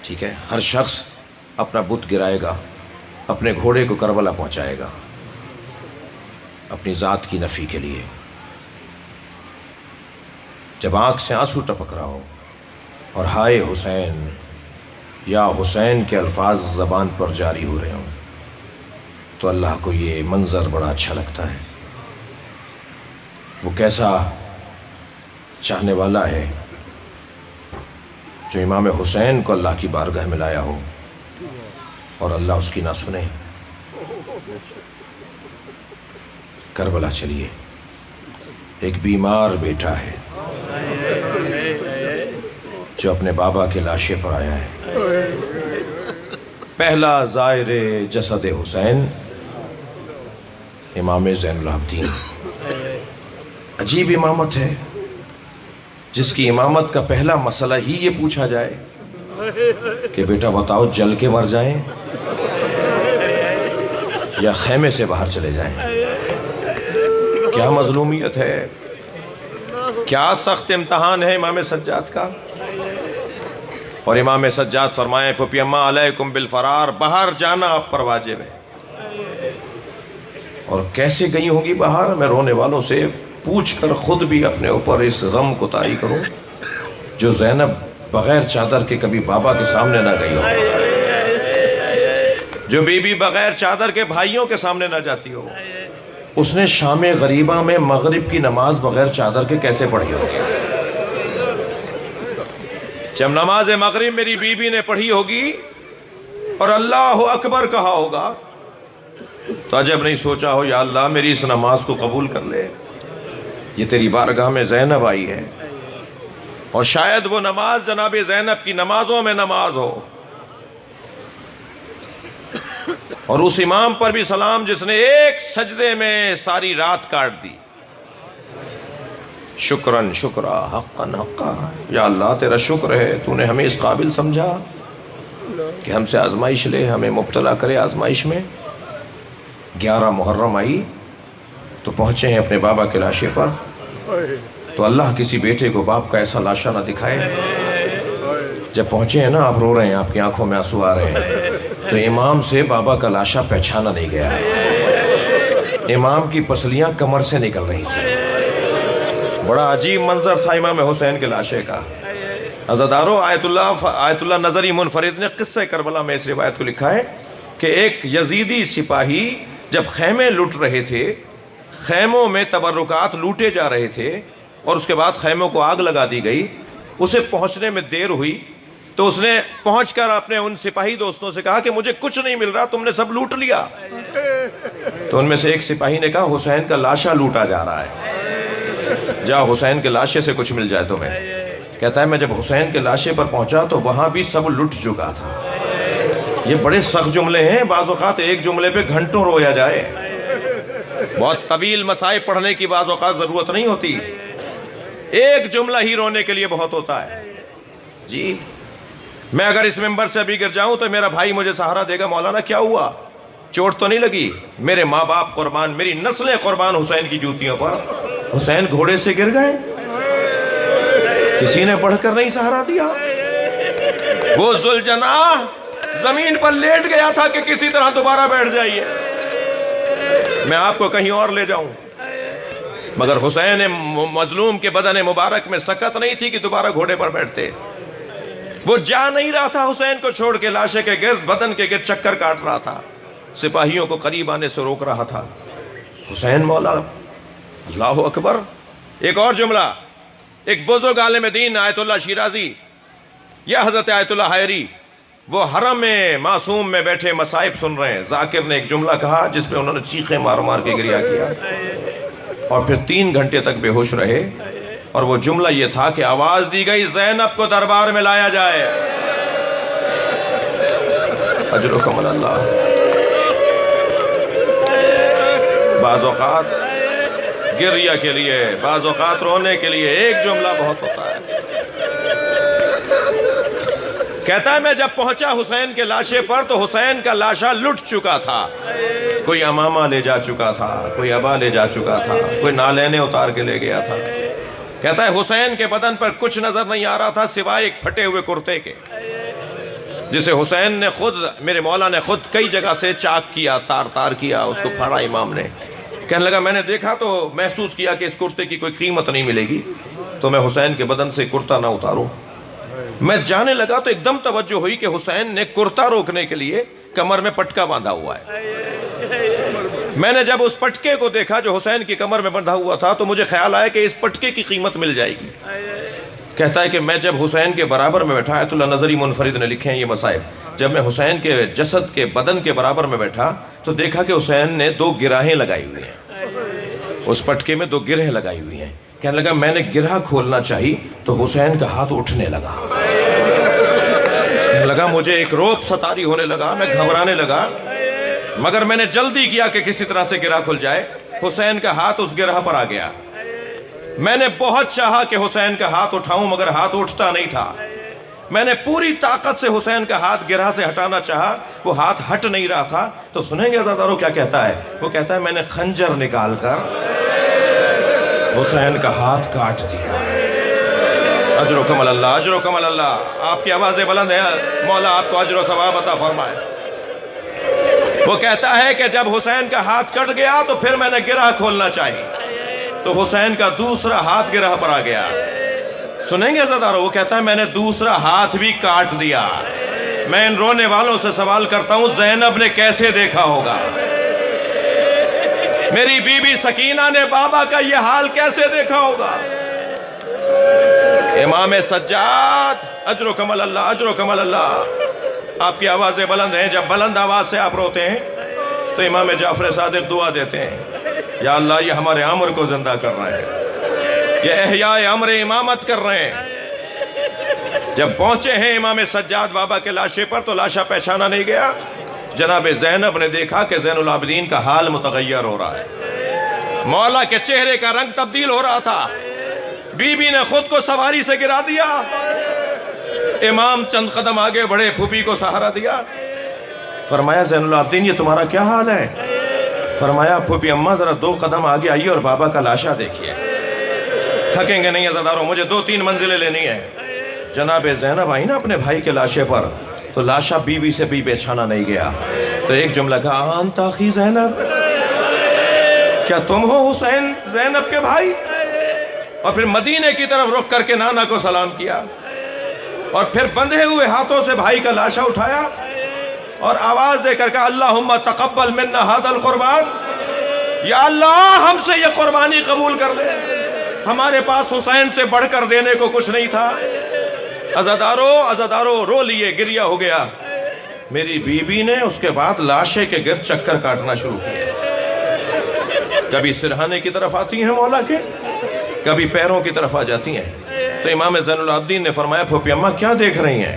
ٹھیک ہے۔ ہر شخص اپنا بت گرائے گا، اپنے گھوڑے کو کربلا پہنچائے گا اپنی ذات کی نفی کے لیے۔ جب آنکھ سے آنسو ٹپک رہا ہو اور ہائے حسین یا حسین کے الفاظ زبان پر جاری ہو رہے ہوں، تو اللہ کو یہ منظر بڑا اچھا لگتا ہے۔ وہ کیسا چاہنے والا ہے جو امام حسین کو اللہ کی بارگاہ میں لایا ہو اور اللہ اس کی نہ سنے۔ کربلا چلیے، ایک بیمار بیٹا ہے جو اپنے بابا کے لاشے پر آیا ہے۔ پہلا زائر جسد حسین امام زین العابدین۔ عجیب امامت ہے، جس کی امامت کا پہلا مسئلہ ہی یہ پوچھا جائے کہ بیٹا بتاؤ جل کے مر جائیں یا خیمے سے باہر چلے جائیں۔ کیا مظلومیت ہے، کیا سخت امتحان ہے امام سجاد کا۔ اور امام سجاد فرمائے پھپھی اماں علیکم بالفرار، باہر جانا آپ پر واجب ہے۔ اور کیسے گئی ہوں گی باہر، میں رونے والوں سے پوچھ کر خود بھی اپنے اوپر اس غم کو طاری کروں جو زینب بغیر چادر کے کبھی بابا کے سامنے نہ گئی ہو، جو بی بی بغیر چادر کے بھائیوں کے سامنے نہ جاتی ہو۔ اس نے شام غریبہ میں مغرب کی نماز بغیر چادر کے کیسے پڑھی ہوگی؟ جب نماز مغرب میری بی بی نے پڑھی ہوگی اور اللہ اکبر کہا ہوگا تو عجب نہیں سوچا ہو یا اللہ میری اس نماز کو قبول کر لے، یہ تیری بارگاہ میں زینب آئی ہے، اور شاید وہ نماز جناب زینب کی نمازوں میں نماز ہو، اور اس امام پر بھی سلام جس نے ایک سجدے میں ساری رات کاٹ دی۔ شکراً شکرا حقاً حقا، یا اللہ تیرا شکر ہے تو نے ہمیں اس قابل سمجھا کہ ہم سے آزمائش لے، ہمیں مبتلا کرے آزمائش میں۔ 11 محرم آئی تو پہنچے ہیں اپنے بابا کے لاشے پر، تو اللہ کسی بیٹے کو باپ کا ایسا لاشا نہ دکھائے۔ جب پہنچے ہیں نا، آپ رو رہے ہیں، آپ کی آنکھوں میں آنسو آ رہے ہیں، تو امام سے بابا کا لاشا پہچانا نہیں گیا۔ امام کی پسلیاں کمر سے نکل رہی تھی۔ بڑا عجیب منظر تھا امام حسین کے لاشے کا۔ عزادارو، آیت اللہ نظری منفرد نے قصہ کربلا میں اس روایت کو لکھا ہے کہ ایک یزیدی سپاہی جب خیمے لوٹ رہے تھے، خیموں میں تبرکات لوٹے جا رہے تھے، اور اس کے بعد خیموں کو آگ لگا دی گئی، اسے پہنچنے میں دیر ہوئی، تو اس نے پہنچ کر اپنے ان سپاہی دوستوں سے کہا کہ مجھے کچھ نہیں مل رہا، تم نے سب لوٹ لیا۔ تو ان میں سے ایک سپاہی نے کہا حسین کا لاشا لوٹا جا رہا ہے، جاؤ حسین کے لاشے سے کچھ مل جائے تمہیں۔ کہتا ہے میں جب حسین کے لاشے پر پہنچا تو وہاں بھی سب لٹ چکا تھا۔ یہ بڑے سخت جملے ہیں، بعض اوقات ایک جملے پہ گھنٹوں رویا جائے، بہت طویل مسائل پڑھنے کی بعض اوقات ضرورت نہیں ہوتی، ایک جملہ ہی رونے کے لیے بہت ہوتا ہے۔ جی میں اگر اس ممبر سے ابھی گر جاؤں تو میرا بھائی مجھے سہارا دے گا، مولانا کیا ہوا، چوٹ تو نہیں لگی؟ میرے ماں باپ قربان، میری نسلیں قربان حسین کی جوتیوں پر۔ حسین گھوڑے سے گر گئے، کسی نے بڑھ کر نہیں سہارا دیا۔ وہ ذوالجناح زمین پر لیٹ گیا تھا کہ کسی طرح دوبارہ بیٹھ جائیے، میں آپ کو کہیں اور لے جاؤں، مگر حسین مظلوم کے بدن مبارک میں سکت نہیں تھی کہ دوبارہ گھوڑے پر بیٹھتے۔ وہ جا نہیں رہا تھا حسین کو چھوڑ کے، لاشے کے گرد، بدن کے گرد چکر کاٹ رہا تھا، سپاہیوں کو قریب آنے سے روک رہا تھا۔ حسین مولا، اللہ اکبر۔ ایک اور جملہ، ایک بزرگ عالم دین آیت اللہ شیرازی یا حضرت آیت اللہ حائری، وہ حرم میں معصوم میں بیٹھے مصائب سن رہے ہیں، ذاکر نے ایک جملہ کہا جس پہ انہوں نے چیخیں مار مار کے گریہ کیا، اور پھر 3 گھنٹے تک بے ہوش رہے، اور وہ جملہ یہ تھا کہ آواز دی گئی زینب کو دربار میں لایا جائے۔ اجرکم اللہ۔ بعض اوقات گریہ کے لیے، بعض اوقات رونے کے لیے ایک جملہ بہت ہوتا ہے۔ کہتا ہے میں جب پہنچا حسین کے لاشے پر تو حسین کا لاشا لٹ چکا تھا، کوئی امامہ لے جا چکا تھا، کوئی ابا لے جا چکا تھا، کوئی نالینیں اتار کے لے گیا تھا۔ کہتا ہے حسین کے بدن پر کچھ نظر نہیں آ رہا تھا سوائے ایک پھٹے ہوئے کرتے کے، جسے حسین نے خود، میرے مولا نے خود کئی جگہ سے چاک کیا، تار تار کیا، اس کو پھاڑا امام نے۔ کہنے لگا میں نے دیکھا تو محسوس کیا کہ اس کرتے کی کوئی قیمت نہیں ملے گی، تو میں حسین کے بدن سے کرتا نہ اتاروں۔ میں جانے لگا تو ایک دم توجہ ہوئی کہ حسین نے کرتا روکنے کے لیے کمر میں پٹکا باندھا ہوا ہے۔ میں نے جب اس پٹکے کو دیکھا جو حسین کی کمر میں بندھا ہوا تھا تو مجھے خیال آیا کہ اس پٹکے کی قیمت مل جائے گی۔ کہتا ہے کہ میں جب حسین کے برابر میں بیٹھا، آیت اللہ نظری منفرد نے لکھے ہیں یہ مسائل، جب میں حسین کے جسد کے بدن کے برابر میں بیٹھا تو دیکھا کہ حسین نے 2 گرہیں لگائی ہوئی ہیں، اس پٹکے میں 2 گرہیں لگائی ہوئی ہیں۔ کہنے لگا میں نے گرہ کھولنا چاہی تو حسین کا ہاتھ اٹھنے لگا، کہنے لگا مجھے ایک روب ستاری ہونے لگا، میں گھبرانے لگا، مگر میں نے جلدی کیا کہ کسی طرح سے گرہ کھل جائے۔ حسین کا ہاتھ اس گرہ پر آ گیا، میں نے بہت چاہا کہ حسین کا ہاتھ اٹھاؤں مگر ہاتھ اٹھتا نہیں تھا۔ میں نے پوری طاقت سے حسین کا ہاتھ گرہ سے ہٹانا چاہا، وہ ہاتھ ہٹ نہیں رہا تھا۔ تو سنیں گے عزادارو کیا کہتا ہے، وہ کہتا ہے میں نے خنجر نکال کر حسین کا ہاتھ کاٹ دیا۔ اجرکم اللہ، اجرکم اللہ۔ آپ کی آوازیں بلند ہیں، مولا آپ کو اجر و ثواب عطا فرمائے۔ وہ کہتا ہے کہ جب حسین کا ہاتھ کٹ گیا تو پھر میں نے گرہ کھولنا چاہی تو حسین کا دوسرا ہاتھ گرہ پر آ گیا۔ سنیں گے عزادارو، وہ کہتا ہے میں نے دوسرا ہاتھ بھی کاٹ دیا۔ میں ان رونے والوں سے سوال کرتا ہوں زینب نے کیسے دیکھا ہوگا؟ میری بی بی سکینہ نے بابا کا یہ حال کیسے دیکھا ہوگا؟ امام سجاد، اجرکم اللہ، اجرکم اللہ۔ آپ کی آوازیں بلند ہیں، جب بلند آواز سے آپ روتے ہیں تو امام جعفر صادق دعا دیتے ہیں، یا اللہ یہ ہمارے عمر کو زندہ کر رہے ہیں، یہ احیاء امر امامت کر رہے ہیں، جب پہنچے ہیں امام سجاد بابا کے لاشے پر تو لاشا پہچانا نہیں گیا. جناب زینب نے دیکھا کہ زین العابدین کا حال متغیر ہو رہا ہے. مولا کے چہرے کا رنگ تبدیل ہو رہا تھا. بی بی نے خود کو سواری سے گرا دیا. امام چند قدم آگے بڑھے, پھوپھی کو سہارا دیا. فرمایا زین العابدین یہ تمہارا کیا حال ہے؟ فرمایا پھوپھی اماں ذرا 2 قدم آگے آئیے اور بابا کا لاشا دیکھیے. تھکیں گے نہیں عزاداروں, مجھے 2-3 منزلیں لینی ہیں. جناب زینب آئی نا اپنے بھائی کے لاشے پر تو لاشا بی بی سے بھی بیچانا نہیں گیا. تو ایک جملہ کہا انت اخی زینب, کیا تم ہو حسین زینب کے بھائی؟ اور پھر مدینے کی طرف رخ کر کے نانا کو سلام کیا اور پھر بندھے ہوئے ہاتھوں سے بھائی کا لاشا اٹھایا اور آواز دے کر کہا اللہم تقبل منا ھذا القربان, یا اللہ ہم سے یہ قربانی قبول کر لے, ہمارے پاس حسین سے بڑھ کر دینے کو کچھ نہیں تھا. عزادارو رو لیے, گریہ ہو گیا. میری بی بی نے اس کے بعد لاشے کے گرد چکر کاٹنا شروع کیے. کبھی سرہانے کی طرف آتی ہیں مولا کے, کبھی پیروں کی طرف آ جاتی ہیں. تو امام زین العابدین نے فرمایا پھوپھی اماں کیا دیکھ رہی ہیں؟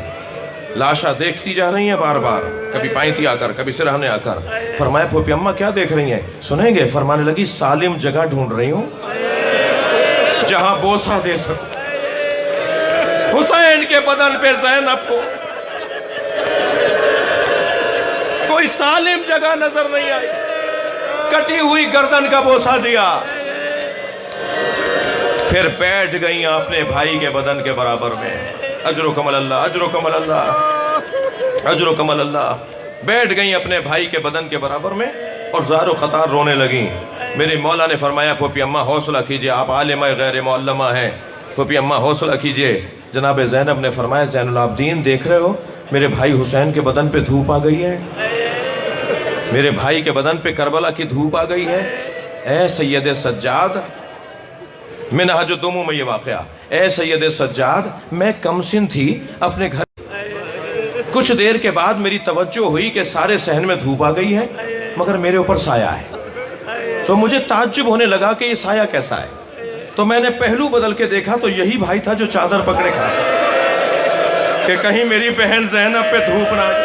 لاشا دیکھتی جا رہی ہیں بار بار, کبھی پائنتی آ کر, کبھی سرہانے آ کر. فرمایا پھوپھی اماں کیا دیکھ رہی ہیں؟ سنیں گے؟ فرمانے لگی سالم جگہ ڈھونڈ رہی ہوں جہاں بوسہ دے سکوں. حسین کے بدن پہ زینب کو کوئی سالم جگہ نظر نہیں آئی, کٹی ہوئی گردن کا بوسہ دیا. پھر بیٹھ گئیں اپنے بھائی کے بدن کے برابر میں. اجرکم اللہ, اجرکم اللہ, اجرکم اللہ. بیٹھ گئیں اپنے بھائی کے بدن کے برابر میں اور زار و قطار رونے لگیں. میرے مولا نے فرمایا پھوپھی اماں حوصلہ کیجئے, آپ عالمہ غیر معلمہ ہیں, پھوپھی اماں حوصلہ کیجئے. جناب زینب نے فرمایا زین العابدین دیکھ رہے ہو میرے بھائی حسین کے بدن پہ دھوپ آ گئی ہے, میرے بھائی کے بدن پہ کربلا کی دھوپ آ گئی ہے. اے سید سجاد, منہج الدموع میں یہ واقعہ, اے سید سجاد میں کم سن تھی اپنے گھر, کچھ دیر کے بعد میری توجہ ہوئی کہ سارے صحن میں دھوپ آ گئی ہے مگر میرے اوپر سایہ ہے. تو مجھے تعجب ہونے لگا کہ یہ سایہ کیسا ہے. تو میں نے پہلو بدل کے دیکھا تو یہی بھائی تھا جو چادر پکڑے کھڑا تھا کہ کہیں میری بہن زینب پہ دھوپ نہ آئے.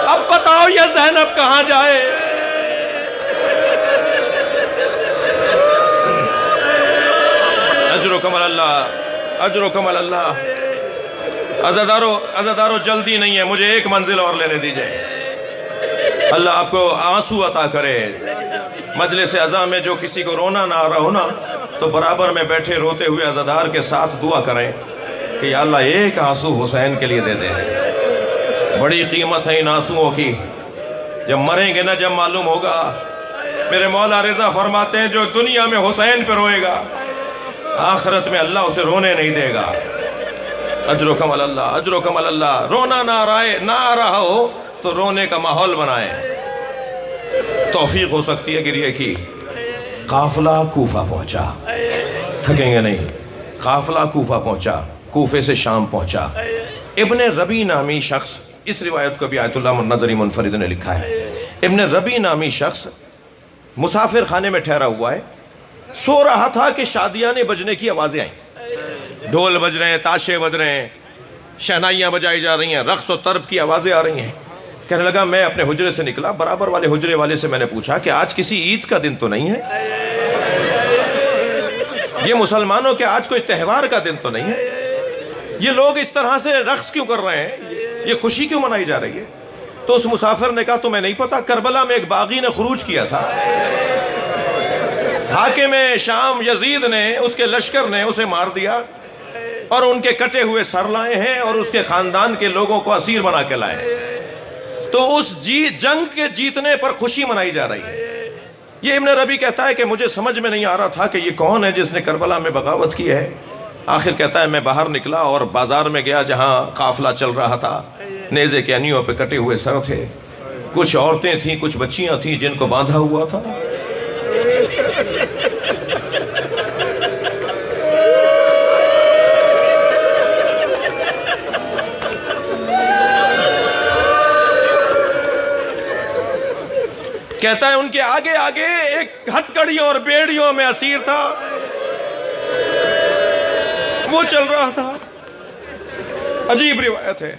اب بتاؤ یہ زینب کہاں جائے؟ اجرکم اللہ, اجرکم اللہ. عزادارو جلدی نہیں ہے, مجھے 1 منزل اور لینے دیجئے. اللہ آپ کو آنسو عطا کرے. مجلس عزا میں جو کسی کو رونا نہ آ رہا ہو نا تو برابر میں بیٹھے روتے ہوئے عزادار کے ساتھ دعا کریں کہ یا اللہ 1 آنسو حسین کے لیے دے دے. بڑی قیمت ہے ان آنسوؤں کی, جب مریں گے نا جب معلوم ہوگا. میرے مولا رضا فرماتے ہیں جو دنیا میں حسین پہ روئے گا آخرت میں اللہ اسے رونے نہیں دے گا. اجرکم اللہ, اجرکم اللہ. رونا نہ آ رہا ہو تو رونے کا ماحول بنائیں, توفیق ہو سکتی ہے گریے کی. قافلہ کوفہ پہنچا, تھکیں گے نہیں. قافلہ کوفہ پہنچا, کوفے سے شام پہنچا. ابن ربی نامی شخص, اس روایت کو بھی آیت اللہ نظری منفرد نے لکھا ہے, ابن ربی نامی شخص مسافر خانے میں ٹھہرا ہوا ہے. سو رہا تھا کہ شادیانے بجنے کی آوازیں آئیں, ڈھول بج رہے ہیں, تاشے بج رہے ہیں, شہنائیاں بجائی جا رہی ہیں, رقص و طرب کی آوازیں آ رہی ہیں. کہنے لگا میں اپنے حجرے سے نکلا, برابر والے حجرے والے سے میں نے پوچھا کہ آج کسی عید کا دن تو نہیں ہے؟ یہ مسلمانوں کے آج کوئی تہوار کا دن تو نہیں ہے؟ یہ لوگ اس طرح سے رقص کیوں کر رہے ہیں, یہ خوشی کیوں منائی جا رہی ہے؟ تو اس مسافر نے کہا تمہیں نہیں پتا, کربلا میں ایک باغی نے خروج کیا تھا, حاکم شام یزید نے, اس کے لشکر نے اسے مار دیا اور ان کے کٹے ہوئے سر لائے ہیں اور اس کے خاندان کے لوگوں کو اسیر بنا کے لائے ہیں. تو اس جنگ کے جیتنے پر خوشی منائی جا رہی ہے. یہ ابن ربی کہتا ہے کہ مجھے سمجھ میں نہیں آ رہا تھا کہ یہ کون ہے جس نے کربلا میں بغاوت کی ہے. آخر کہتا ہے میں باہر نکلا اور بازار میں گیا جہاں قافلہ چل رہا تھا. نیزے کے انیوں پہ کٹے ہوئے سر تھے, کچھ عورتیں تھیں, کچھ بچیاں تھیں جن کو باندھا ہوا تھا. کہتا ہے ان کے آگے آگے ایک ہتھکڑیوں اور بیڑیوں میں اسیر تھا, وہ چل رہا تھا. عجیب روایت ہے،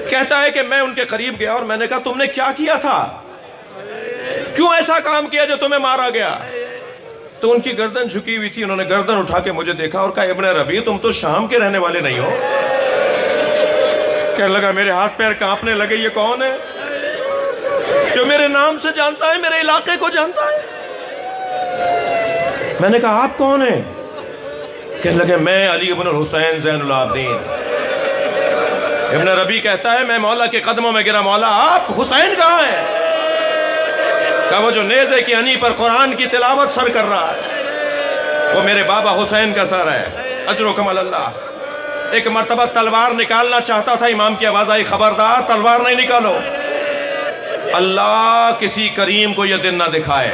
کہتا ہے کہ میں ان کے قریب گیا اور میں نے کہا تم نے کیا کیا تھا، کیوں ایسا کام کیا جو تمہیں مارا گیا؟ تو ان کی گردن جھکی ہوئی تھی، انہوں نے گردن اٹھا کے مجھے دیکھا اور کہا ابن ربیع تم تو شام کے رہنے والے نہیں ہو۔ کہنے لگا میرے ہاتھ پیر کانپنے لگے، یہ کون ہے جو میرے نام سے جانتا ہے، میرے علاقے کو جانتا ہے؟ میں نے کہا آپ کون ہیں؟ کہنے لگے میں علی ابن الحسین زین العابدین۔ ابن ربیع کہتا ہے میں مولا کے قدموں میں گرا، مولا آپ حسین کہاں ہیں؟ کہا وہ جو نیزے کی ہنی پر قرآن کی تلاوت سر کر رہا ہے وہ میرے بابا حسین کا سر ہے، اجرکم اللہ۔ ایک مرتبہ تلوار نکالنا چاہتا تھا، امام کی آواز آئی خبردار تلوار نہیں نکالو، اللہ کسی کریم کو یہ دن نہ دکھائے۔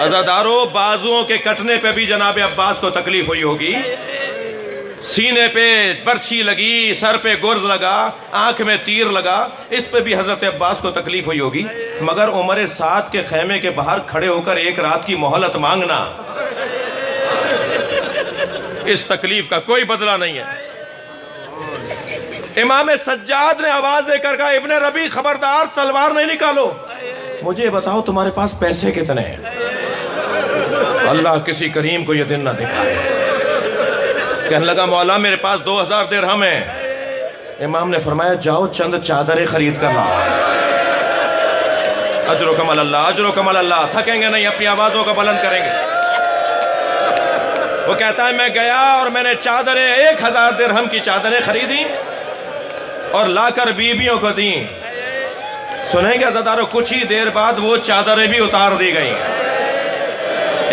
عزادارو بازوؤں کے کٹنے پہ بھی جناب عباس کو تکلیف ہوئی ہوگی، سینے پہ برچھی لگی، سر پہ گرز لگا، آنکھ میں تیر لگا، اس پہ بھی حضرت عباس کو تکلیف ہوئی ہوگی، مگر عمر سعد کے خیمے کے باہر کھڑے ہو کر ایک رات کی مہلت مانگنا، اس تکلیف کا کوئی بدلہ نہیں ہے۔ امام سجاد نے آواز دے کر کہا ابن ربیع خبردار تلوار نہیں نکالو، مجھے بتاؤ تمہارے پاس پیسے کتنے ہیں؟ اللہ کسی کریم کو یہ دن نہ دکھائے۔ کہنے لگا مولا میرے پاس 2000 درہم ہیں۔ امام نے فرمایا جاؤ چند چادریں خرید کر لاؤ۔ اجرکم اللہ، اجرکم اللہ، تھکیں گے نہیں، اپنی آوازوں کا بلند کریں گے۔ وہ کہتا ہے میں گیا اور میں نے چادریں 1000 درہم کی چادریں خریدی اور لا کر بیویوں کو دیں۔ سنیں گے عزادارو کچھ ہی دیر بعد وہ چادریں بھی اتار دی گئیں۔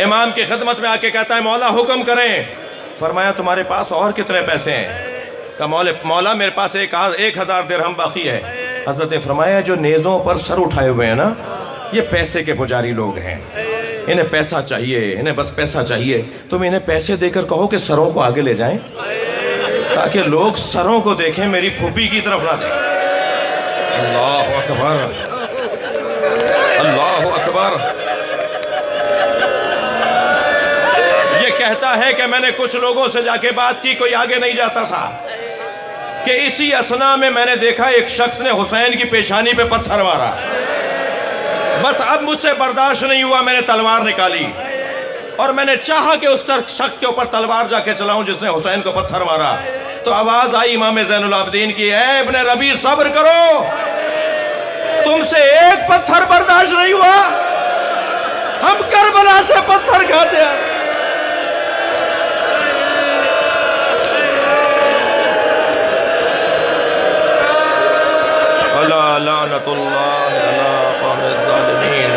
امام کی خدمت میں آ کے کہتا ہے مولا حکم کریں۔ فرمایا تمہارے پاس اور کتنے پیسے ہیں؟ کہا مولا میرے پاس 1000 درہم باقی ہے۔ حضرت نے فرمایا جو نیزوں پر سر اٹھائے ہوئے ہیں نا، یہ پیسے کے پجاری لوگ ہیں، انہیں پیسہ چاہیے، انہیں بس پیسہ چاہیے، تم انہیں پیسے دے کر کہو کہ سروں کو آگے لے جائیں تاکہ لوگ سروں کو دیکھیں، میری پھوپھی کی طرف نہ دیکھیں۔ اللہ اکبر، اللہ اکبر۔ یہ کہتا ہے کہ میں نے کچھ لوگوں سے جا کے بات کی، کوئی آگے نہیں جاتا تھا، کہ اسی اثنا میں میں نے دیکھا ایک شخص نے حسین کی پیشانی پہ پتھر مارا۔ بس اب مجھ سے برداشت نہیں ہوا، میں نے تلوار نکالی اور میں نے چاہا کہ اس شخص کے اوپر تلوار جا کے چلاؤں جس نے حسین کو پتھر مارا۔ تو آواز آئی امام زین العابدین کی، اے ابن ربیع صبر کرو، تم سے ایک پتھر برداشت نہیں ہوا، ہم کربلا سے پتھر کھاتے ہیں۔ الا لعنت اللہ علی قوم الظالمین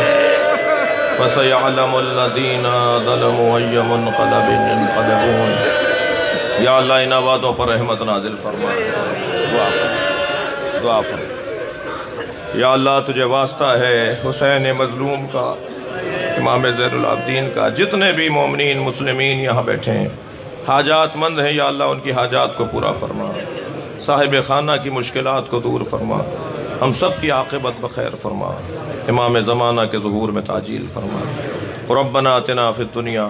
فسيعلم الذین ظلموا ای منقلب ينقلبون۔ یا اللہ ان آوازوں پر رحمت نازل فرما، دعا فرما۔ یا اللہ تجھے واسطہ ہے حسین مظلوم کا، امام زین العابدین کا، جتنے بھی مومنین مسلمین یہاں بیٹھے ہیں حاجات مند ہیں، یا اللہ ان کی حاجات کو پورا فرما، صاحب خانہ کی مشکلات کو دور فرما، ہم سب کی عاقبت بخیر فرما، امام زمانہ کے ظہور میں تعجیل فرما۔ ربنا آتنا فی الدنیا